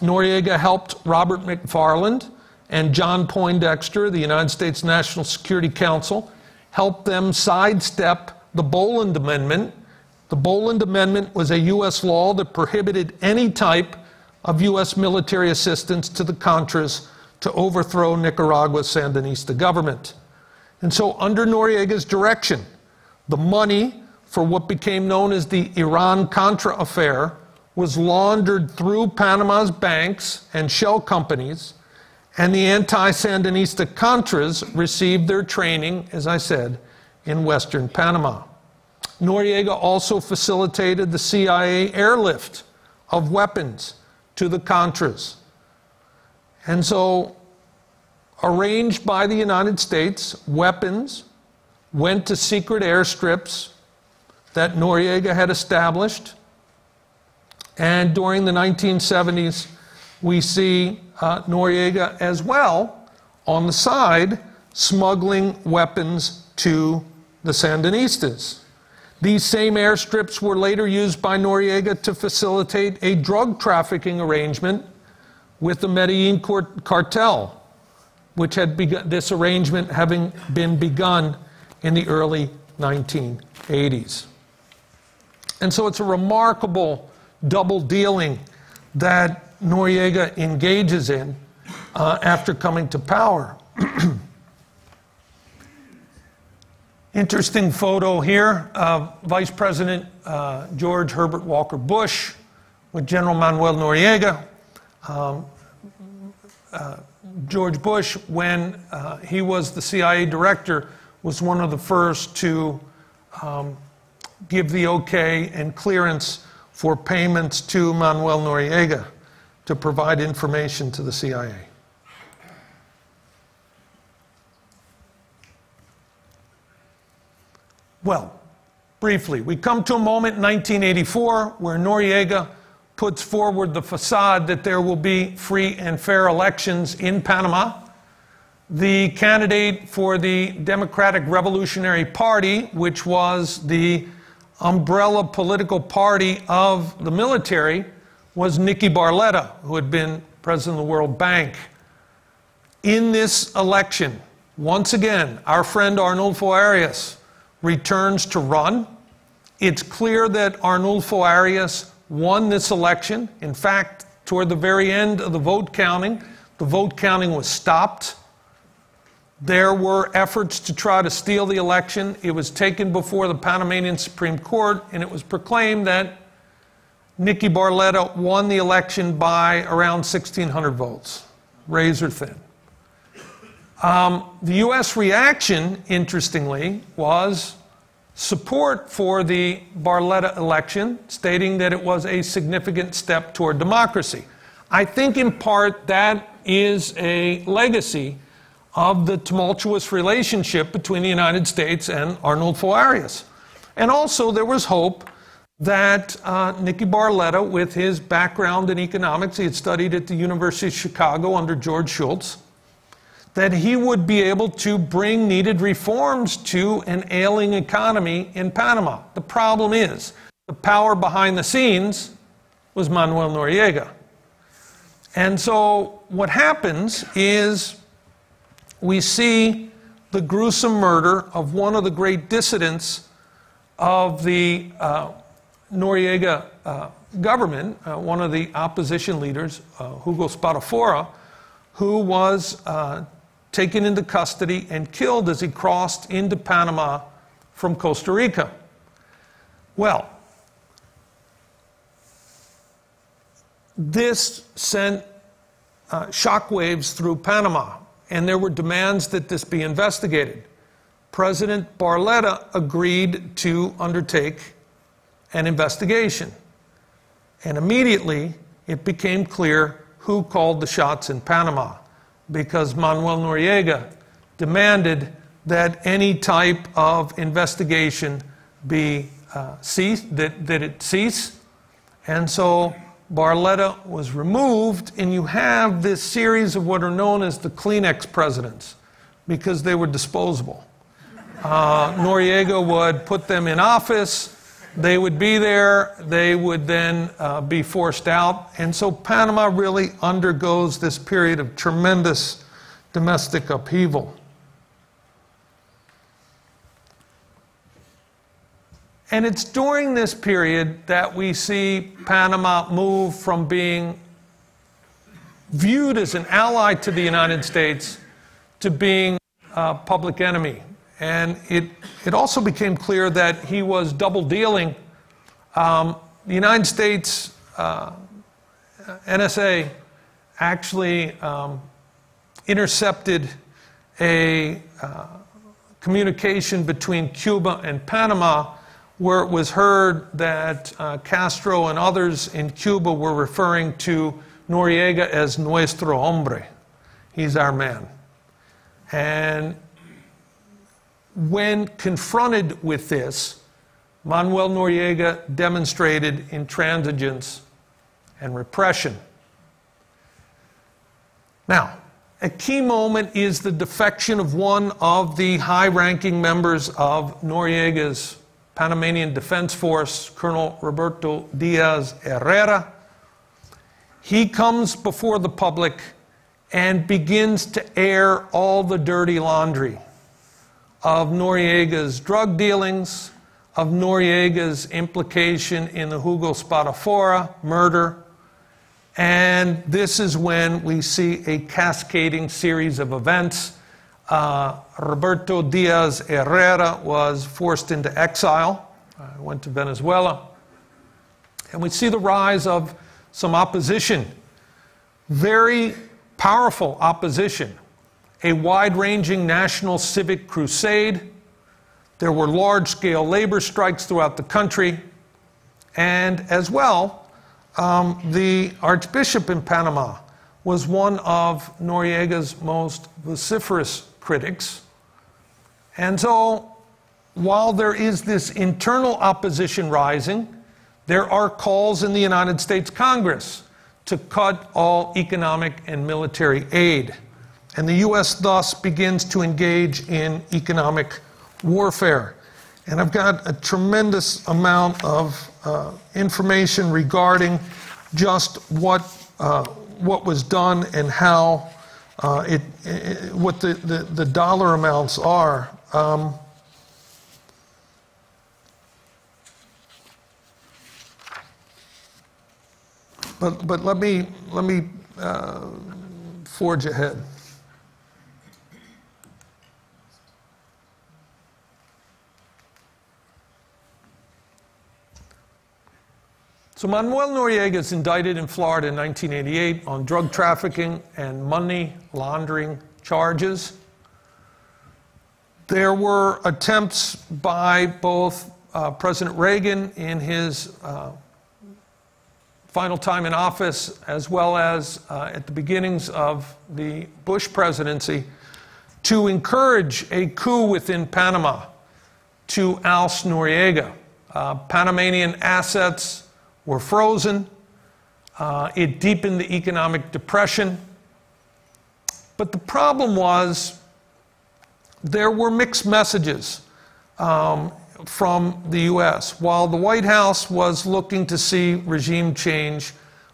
Noriega helped Robert McFarland and John Poindexter, the United States National Security Council, help them sidestep the Boland Amendment. The Boland Amendment was a U.S. law that prohibited any type of U.S. military assistance to the Contras to overthrow Nicaragua's Sandinista government. And so under Noriega's direction, the money for what became known as the Iran-Contra affair was laundered through Panama's banks and shell companies, and the anti-Sandinista Contras received their training, as I said, in western Panama. Noriega also facilitated the CIA airlift of weapons to the Contras. And so, arranged by the United States, weapons went to secret airstrips that Noriega had established. And during the 1970s, we see Noriega as well on the side smuggling weapons to the Sandinistas. These same airstrips were later used by Noriega to facilitate a drug trafficking arrangement with the Medellin cartel, which had begun, this arrangement having been begun in the early 1980s. And so it's a remarkable double dealing that Noriega engages in after coming to power. Interesting photo here of Vice President George Herbert Walker Bush with General Manuel Noriega. George Bush, when he was the CIA director, was one of the first to give the okay and clearance for payments to Manuel Noriega to provide information to the CIA. Well, briefly, we come to a moment in 1984 where Noriega puts forward the facade that there will be free and fair elections in Panama. The candidate for the Democratic Revolutionary Party, which was the umbrella political party of the military, was Nicky Barletta, who had been president of the World Bank. In this election, once again, our friend Arnulfo Arias returns to run. It's clear that Arnulfo Arias won this election. In fact, toward the very end of the vote counting was stopped. There were efforts to try to steal the election. It was taken before the Panamanian Supreme Court, and it was proclaimed that Nicky Barletta won the election by around 1,600 votes, razor thin. The U.S. reaction, interestingly, was support for the Barletta election, stating that it was a significant step toward democracy. I think in part that is a legacy of the tumultuous relationship between the United States and Arnulfo Arias. And also there was hope that Nicky Barletta, with his background in economics, he had studied at the University of Chicago under George Shultz, that he would be able to bring needed reforms to an ailing economy in Panama. The problem is, the power behind the scenes was Manuel Noriega. And so what happens is we see the gruesome murder of one of the great dissidents of the Noriega government, one of the opposition leaders, Hugo Spadafora, who was taken into custody and killed as he crossed into Panama from Costa Rica. Well, this sent shockwaves through Panama, and there were demands that this be investigated. President Barletta agreed to undertake an investigation, and immediately it became clear who called the shots in Panama, because Manuel Noriega demanded that any type of investigation be cease. And so Barletta was removed, and you have this series of what are known as the Kleenex presidents, because they were disposable. Noriega would put them in office, they would be there, they would then be forced out. And so Panama really undergoes this period of tremendous domestic upheaval. And it's during this period that we see Panama move from being viewed as an ally to the United States to being a public enemy. And it also became clear that he was double dealing. The United States NSA actually intercepted a communication between Cuba and Panama, where it was heard that Castro and others in Cuba were referring to Noriega as nuestro hombre. He's our man. And when confronted with this, Manuel Noriega demonstrated intransigence and repression. Now, a key moment is the defection of one of the high-ranking members of Noriega's Panamanian Defense Force, Colonel Roberto Diaz Herrera. He comes before the public and begins to air all the dirty laundry of Noriega's drug dealings, of Noriega's implication in the Hugo Spadafora murder. And this is when we see a cascading series of events. Roberto Diaz Herrera was forced into exile, went to Venezuela. And we see the rise of some opposition, very powerful opposition, a wide-ranging national civic crusade. There were large-scale labor strikes throughout the country. And as well, the Archbishop in Panama was one of Noriega's most vociferous critics. And so, while there is this internal opposition rising, There are calls in the United States Congress to cut all economic and military aid. And the U.S. thus begins to engage in economic warfare. And I've got a tremendous amount of information regarding just what was done and how what the dollar amounts are. But let me forge ahead. So Manuel Noriega is indicted in Florida in 1988 on drug trafficking and money laundering charges. There were attempts by both President Reagan in his final time in office, as well as at the beginnings of the Bush presidency, to encourage a coup within Panama to oust Noriega. Panamanian assets were frozen. It deepened the economic depression. But the problem was there were mixed messages from the U.S. While the White House was looking to see regime change,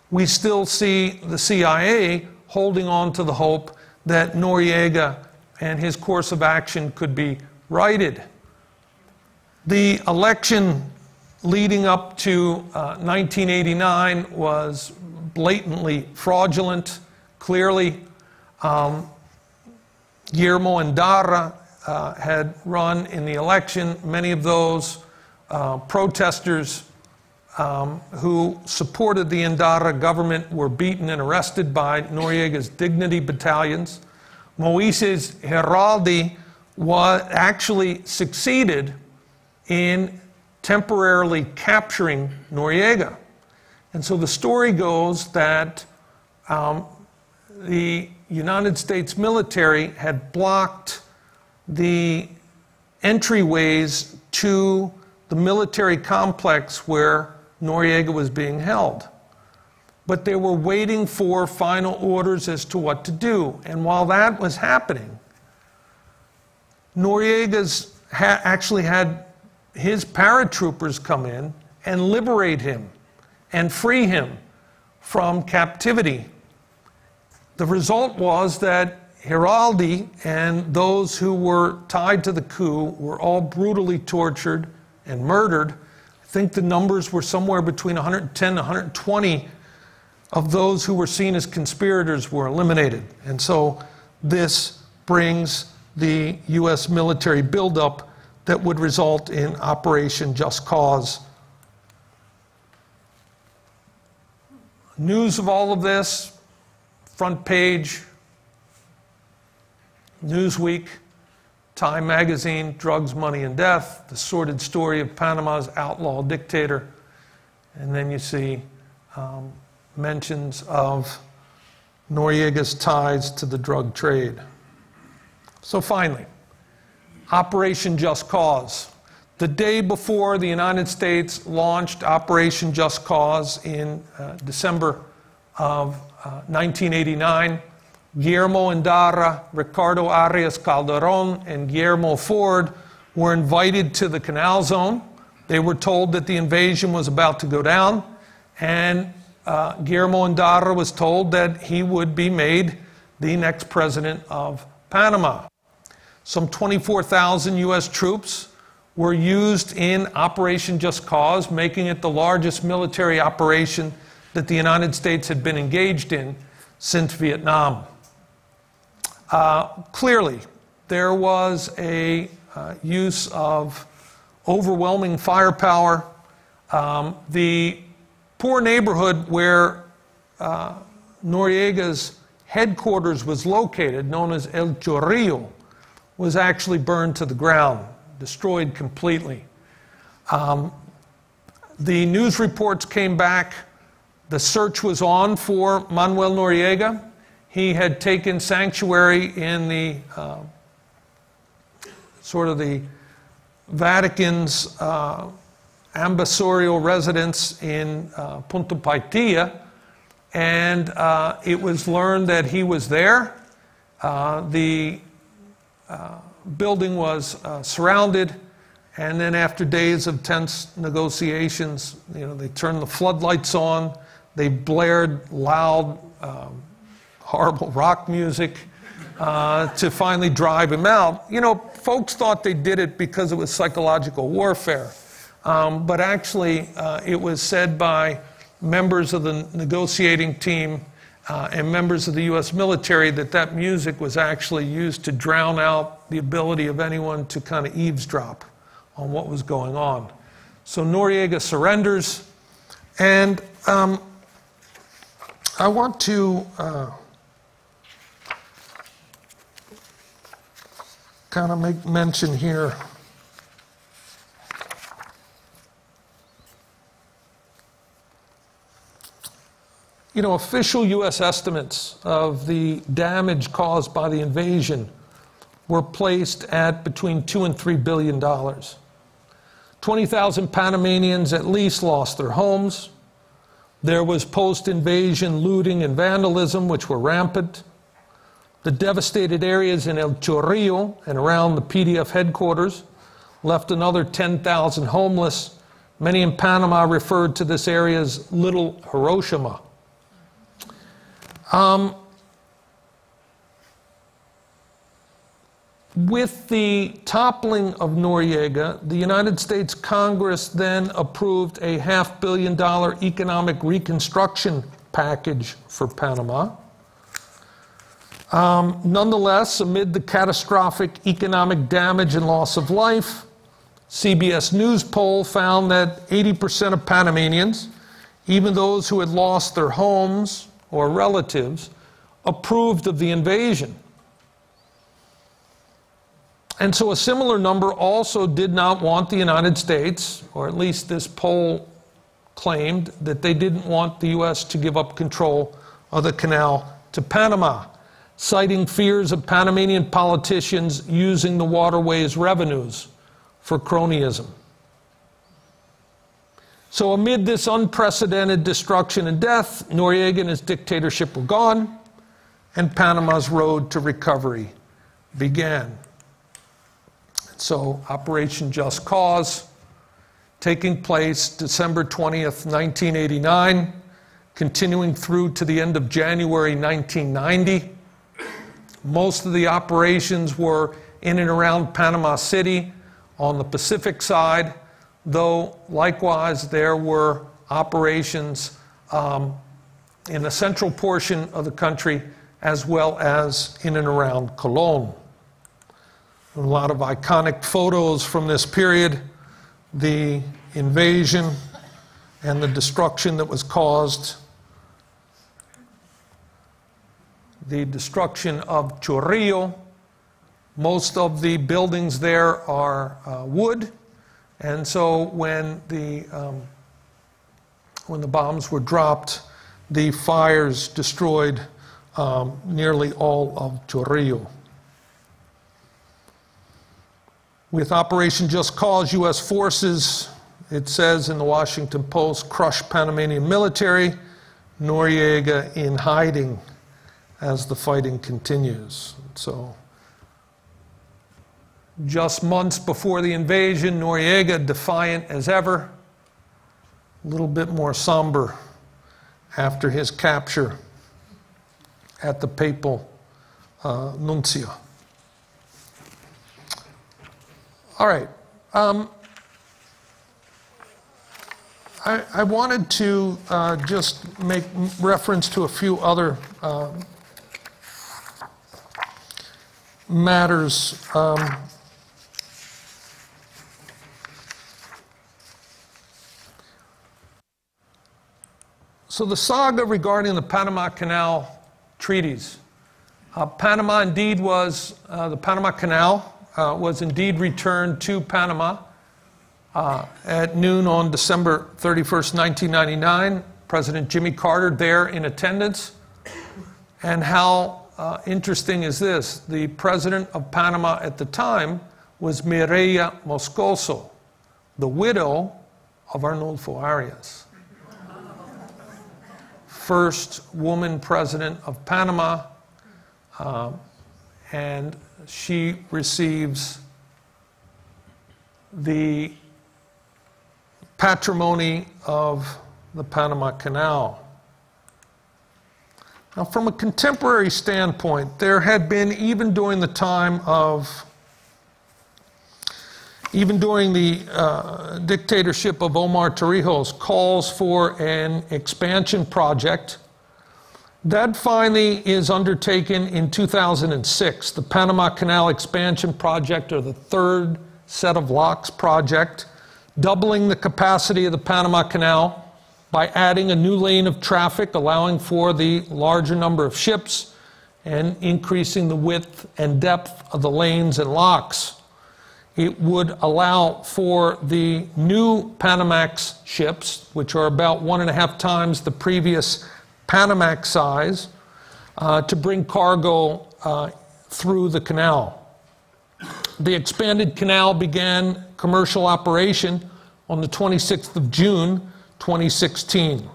we still see the CIA holding on to the hope that Noriega and his course of action could be righted. The election leading up to 1989 was blatantly fraudulent. Clearly, Guillermo Endara had run in the election. Many of those protesters who supported the Endara government were beaten and arrested by Noriega's Dignity battalions. Moises Heraldi actually succeeded in temporarily capturing Noriega. And so the story goes that the United States military had blocked the entryways to the military complex where Noriega was being held. But they were waiting for final orders as to what to do. And while that was happening, Noriega actually had his paratroopers come in and liberate him and free him from captivity. The result was that Heraldi and those who were tied to the coup were all brutally tortured and murdered. I think the numbers were somewhere between 110 and 120 of those who were seen as conspirators were eliminated. And so this brings the U.S. military buildup that would result in Operation Just Cause. News of all of this, front page, Newsweek, Time magazine, Drugs, Money, and Death, the sordid story of Panama's outlaw dictator. And then you see mentions of Noriega's ties to the drug trade. So finally, Operation Just Cause. The day before the United States launched Operation Just Cause in December of 1989, Guillermo Endara, Ricardo Arias Calderon, and Guillermo Ford were invited to the Canal Zone. They were told that the invasion was about to go down, and Guillermo Endara was told that he would be made the next president of Panama. Some 24,000 U.S. troops were used in Operation Just Cause, making it the largest military operation that the United States had been engaged in since Vietnam. Clearly, there was a use of overwhelming firepower. The poor neighborhood where Noriega's headquarters was located, known as El Chorrillo, was actually burned to the ground, destroyed completely. The news reports came back. The search was on for Manuel Noriega. He had taken sanctuary in the sort of the Vatican's ambassadorial residence in Punta Paitilla, and it was learned that he was there. The building was surrounded, and then after days of tense negotiations, they turned the floodlights on, they blared loud, horrible rock music to finally drive him out. Folks thought they did it because it was psychological warfare, but actually it was said by members of the negotiating team and members of the U.S. military that music was actually used to drown out the ability of anyone to kind of eavesdrop on what was going on. So Noriega surrenders, and I want to kind of make mention here official U.S. estimates of the damage caused by the invasion were placed at between $2 and $3 billion. 20,000 Panamanians at least lost their homes. There was post-invasion looting and vandalism, which were rampant. The devastated areas in El Chorrillo and around the PDF headquarters left another 10,000 homeless. Many in Panama referred to this area as Little Hiroshima. With the toppling of Noriega, the United States Congress then approved a $500 million economic reconstruction package for Panama. Nonetheless, amid the catastrophic economic damage and loss of life, CBS News poll found that 80% of Panamanians, even those who had lost their homes or relatives, approved of the invasion. And so a similar number also did not want the United States, or at least this poll claimed that they didn't want the U.S. to give up control of the canal to Panama, citing fears of Panamanian politicians using the waterway's revenues for cronyism. So amid this unprecedented destruction and death, Noriega and his dictatorship were gone, and Panama's road to recovery began. So Operation Just Cause, taking place December 20th, 1989, continuing through to the end of January 1990. Most of the operations were in and around Panama City on the Pacific side, though likewise there were operations in the central portion of the country as well as in and around Colón. A lot of iconic photos from this period, the invasion and the destruction that was caused, the destruction of Chorrillo. Most of the buildings there are wood, and so when the bombs were dropped, the fires destroyed nearly all of Chorrillo. With Operation Just Cause, U.S. forces, it says in the Washington Post, crushed Panamanian military, Noriega in hiding as the fighting continues. So, just months before the invasion, Noriega, defiant as ever, a little bit more somber after his capture at the papal nuncio. All right. I wanted to just make reference to a few other matters. So the saga regarding the Panama Canal treaties. Panama indeed was, the Panama Canal was indeed returned to Panama at noon on December 31st, 1999. President Jimmy Carter there in attendance. And how interesting is this? The president of Panama at the time was Mireya Moscoso, the widow of Arnulfo Arias. First woman president of Panama, and she receives the patrimony of the Panama Canal. Now, from a contemporary standpoint, there had been, even during the dictatorship of Omar Torrijos, calls for an expansion project. That finally is undertaken in 2006, the Panama Canal Expansion Project, or the third set of locks project, doubling the capacity of the Panama Canal by adding a new lane of traffic, allowing for the larger number of ships, and increasing the width and depth of the lanes and locks. It would allow for the new Panamax ships, which are about 1.5 times the previous Panamax size, to bring cargo through the canal. The expanded canal began commercial operation on the 26th of June, 2016.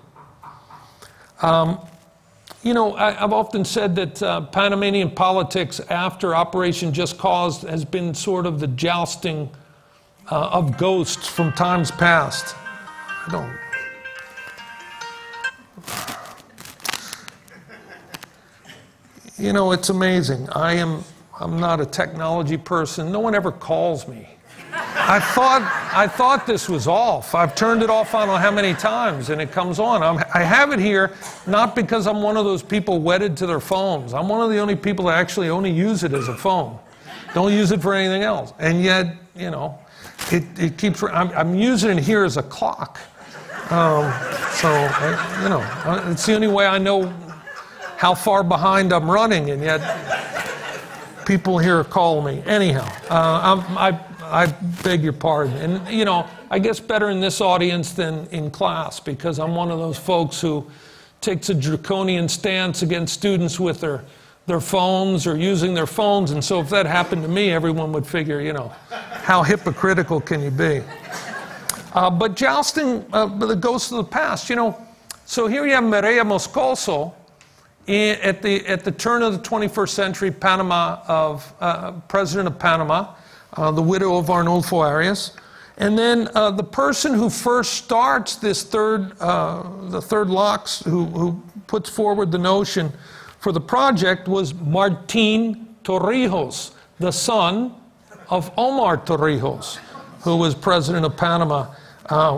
You know, I've often said that Panamanian politics after Operation Just Cause has been sort of the jousting of ghosts from times past. You know, it's amazing. I'm not a technology person. No one ever calls me. I thought this was off. I've turned it off I don't know how many times, and it comes on. I have it here not because I'm one of those people wedded to their phones. I'm one of the only people that actually only use it as a phone. Don't use it for anything else. And yet, you know, it keeps. I'm using it here as a clock. You know, it's the only way I know how far behind I'm running, and yet people here call me. Anyhow, I beg your pardon. And, you know, I guess better in this audience than in class, because I'm one of those folks who takes a draconian stance against students with their phones or using their phones. And so if that happened to me, everyone would figure, you know, how hypocritical can you be? But jousting the ghosts of the past, you know. So here you have Mireya Moscoso at the turn of the 21st century, president of Panama. The widow of Arnulfo Arias. And then the person who first starts this the third locks, who puts forward the notion for the project, was Martín Torrijos, the son of Omar Torrijos, who was president of Panama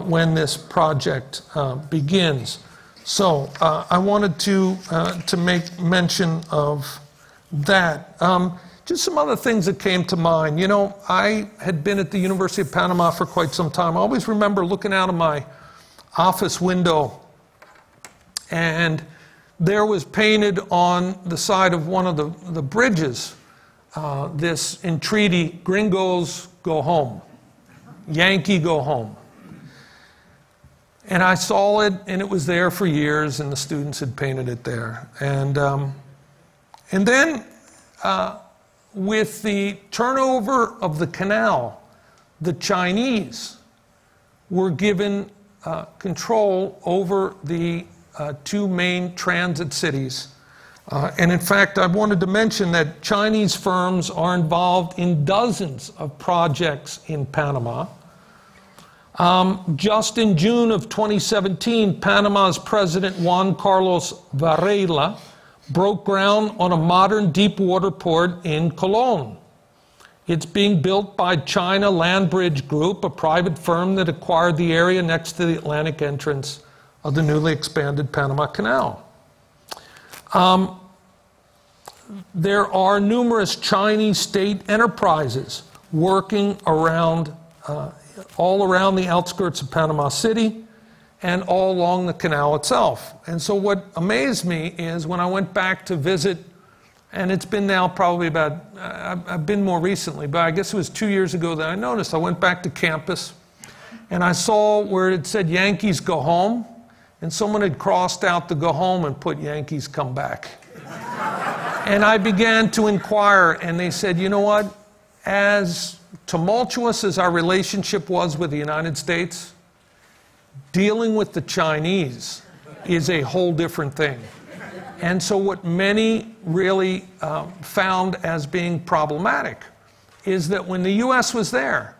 when this project begins. So I wanted to make mention of that. Just some other things that came to mind. You know, I had been at the University of Panama for quite some time. I always remember looking out of my office window, and there was painted on the side of one of the bridges this entreaty, "Gringos go home, Yankee go home." And I saw it, and it was there for years, and the students had painted it there. And then with the turnover of the canal, the Chinese were given control over the two main transit cities. And in fact, I wanted to mention that Chinese firms are involved in dozens of projects in Panama. Just in June of 2017, Panama's President Juan Carlos Varela broke ground on a modern deep water port in Colón. It's being built by China Land Bridge Group, a private firm that acquired the area next to the Atlantic entrance of the newly expanded Panama Canal. There are numerous Chinese state enterprises working around, all around the outskirts of Panama City and all along the canal itself. And so what amazed me is when I went back to visit, and it's been now probably about, I've been more recently, but I guess it was 2 years ago that I noticed. I went back to campus, and I saw where it said Yankees go home, and someone had crossed out the go home and put Yankees come back. And I began to inquire, and they said, you know what? As tumultuous as our relationship was with the United States, Dealing with the Chinese is a whole different thing. And so what many really found as being problematic is that when the U.S. was there,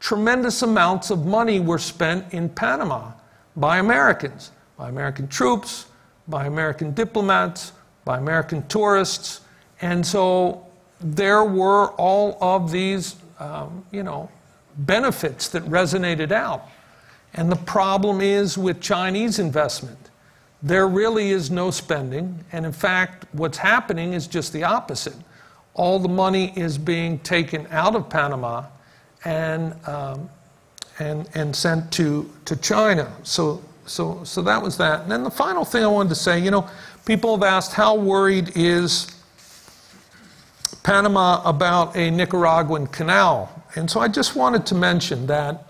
tremendous amounts of money were spent in Panama by Americans, by American troops, by American diplomats, by American tourists. And so there were all of these, benefits that resonated out. And the problem is with Chinese investment, there really is no spending. And in fact, what's happening is just the opposite. All the money is being taken out of Panama and sent to China. So that was that. And then the final thing I wanted to say, people have asked how worried is Panama about a Nicaraguan canal. And so I just wanted to mention that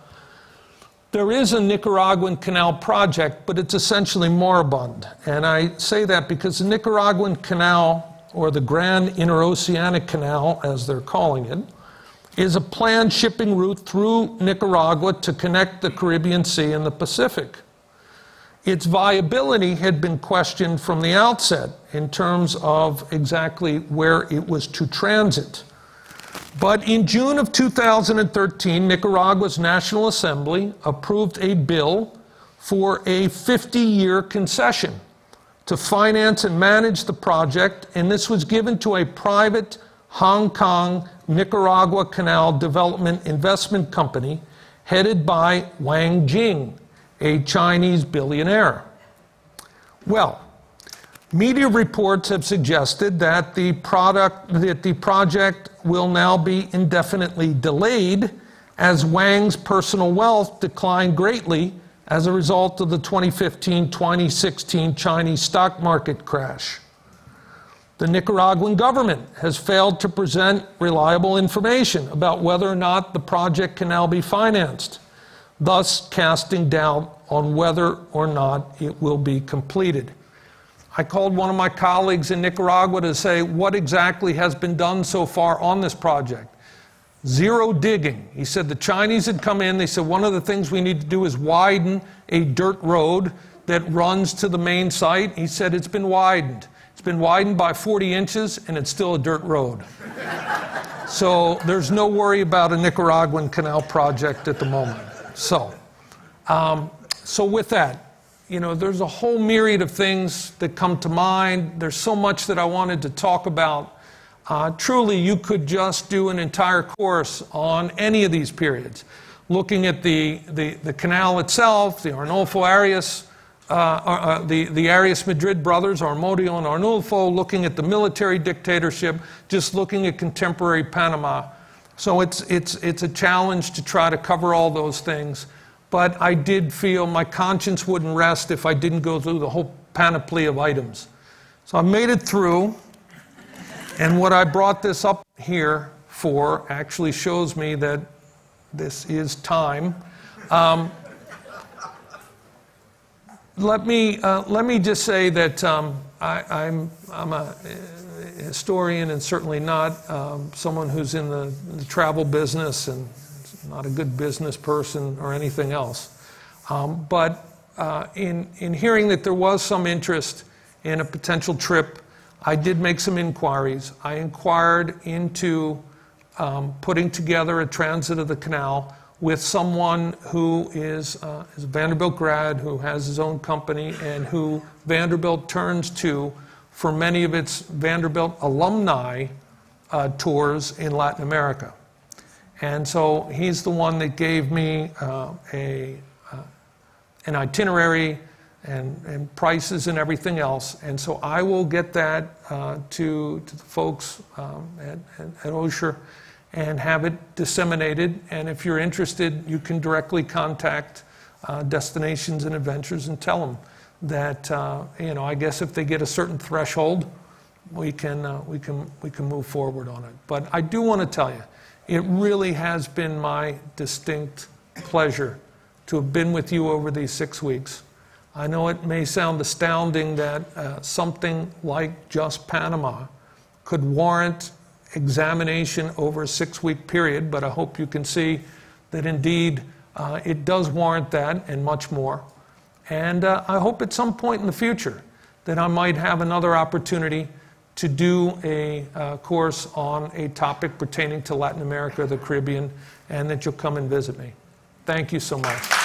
there is a Nicaraguan canal project, but it's essentially moribund. And I say that because the Nicaraguan Canal, or the Grand Interoceanic Canal, as they're calling it, is a planned shipping route through Nicaragua to connect the Caribbean Sea and the Pacific. Its viability had been questioned from the outset in terms of exactly where it was to transit. But in June of 2013, Nicaragua's National Assembly approved a bill for a 50-year concession to finance and manage the project, and this was given to a private Hong Kong Nicaragua Canal Development Investment Company headed by Wang Jing, a Chinese billionaire. Well, media reports have suggested that the project will now be indefinitely delayed as Wang's personal wealth declined greatly as a result of the 2015-2016 Chinese stock market crash. The Nicaraguan government has failed to present reliable information about whether or not the project can now be financed, thus casting doubt on whether or not it will be completed. I called one of my colleagues in Nicaragua to say, what exactly has been done so far on this project? Zero digging. He said the Chinese had come in, they said one of the things we need to do is widen a dirt road that runs to the main site. He said it's been widened. It's been widened by 40 inches and it's still a dirt road. So there's no worry about a Nicaraguan canal project at the moment. So with that, there's a whole myriad of things that come to mind. There's so much that I wanted to talk about. Truly, you could just do an entire course on any of these periods, looking at the canal itself, the Arnulfo Arias, the Arias-Madrid brothers, Armodio and Arnulfo, looking at the military dictatorship, just looking at contemporary Panama. So it's a challenge to try to cover all those things. But I did feel my conscience wouldn't rest if I didn't go through the whole panoply of items. So I made it through, and what I brought this up here for actually shows me that this is time. Let me just say that I'm a historian and certainly not someone who's in the travel business and not a good business person or anything else. But in hearing that there was some interest in a potential trip, I did make some inquiries. I inquired into putting together a transit of the canal with someone who is a Vanderbilt grad, who has his own company, and who Vanderbilt turns to for many of its Vanderbilt alumni tours in Latin America. And so he's the one that gave me an itinerary and prices and everything else. And so I will get that to the folks at Osher and have it disseminated. And if you're interested, you can directly contact Destinations and Adventures and tell them that, I guess if they get a certain threshold, we can move forward on it. But I do want to tell you, it really has been my distinct pleasure to have been with you over these 6 weeks. I know it may sound astounding that something like just Panama could warrant examination over a 6-week period, but I hope you can see that indeed It does warrant that and much more. And I hope at some point in the future that I might have another opportunity to do a course on a topic pertaining to Latin America, the Caribbean, and that you'll come and visit me. Thank you so much.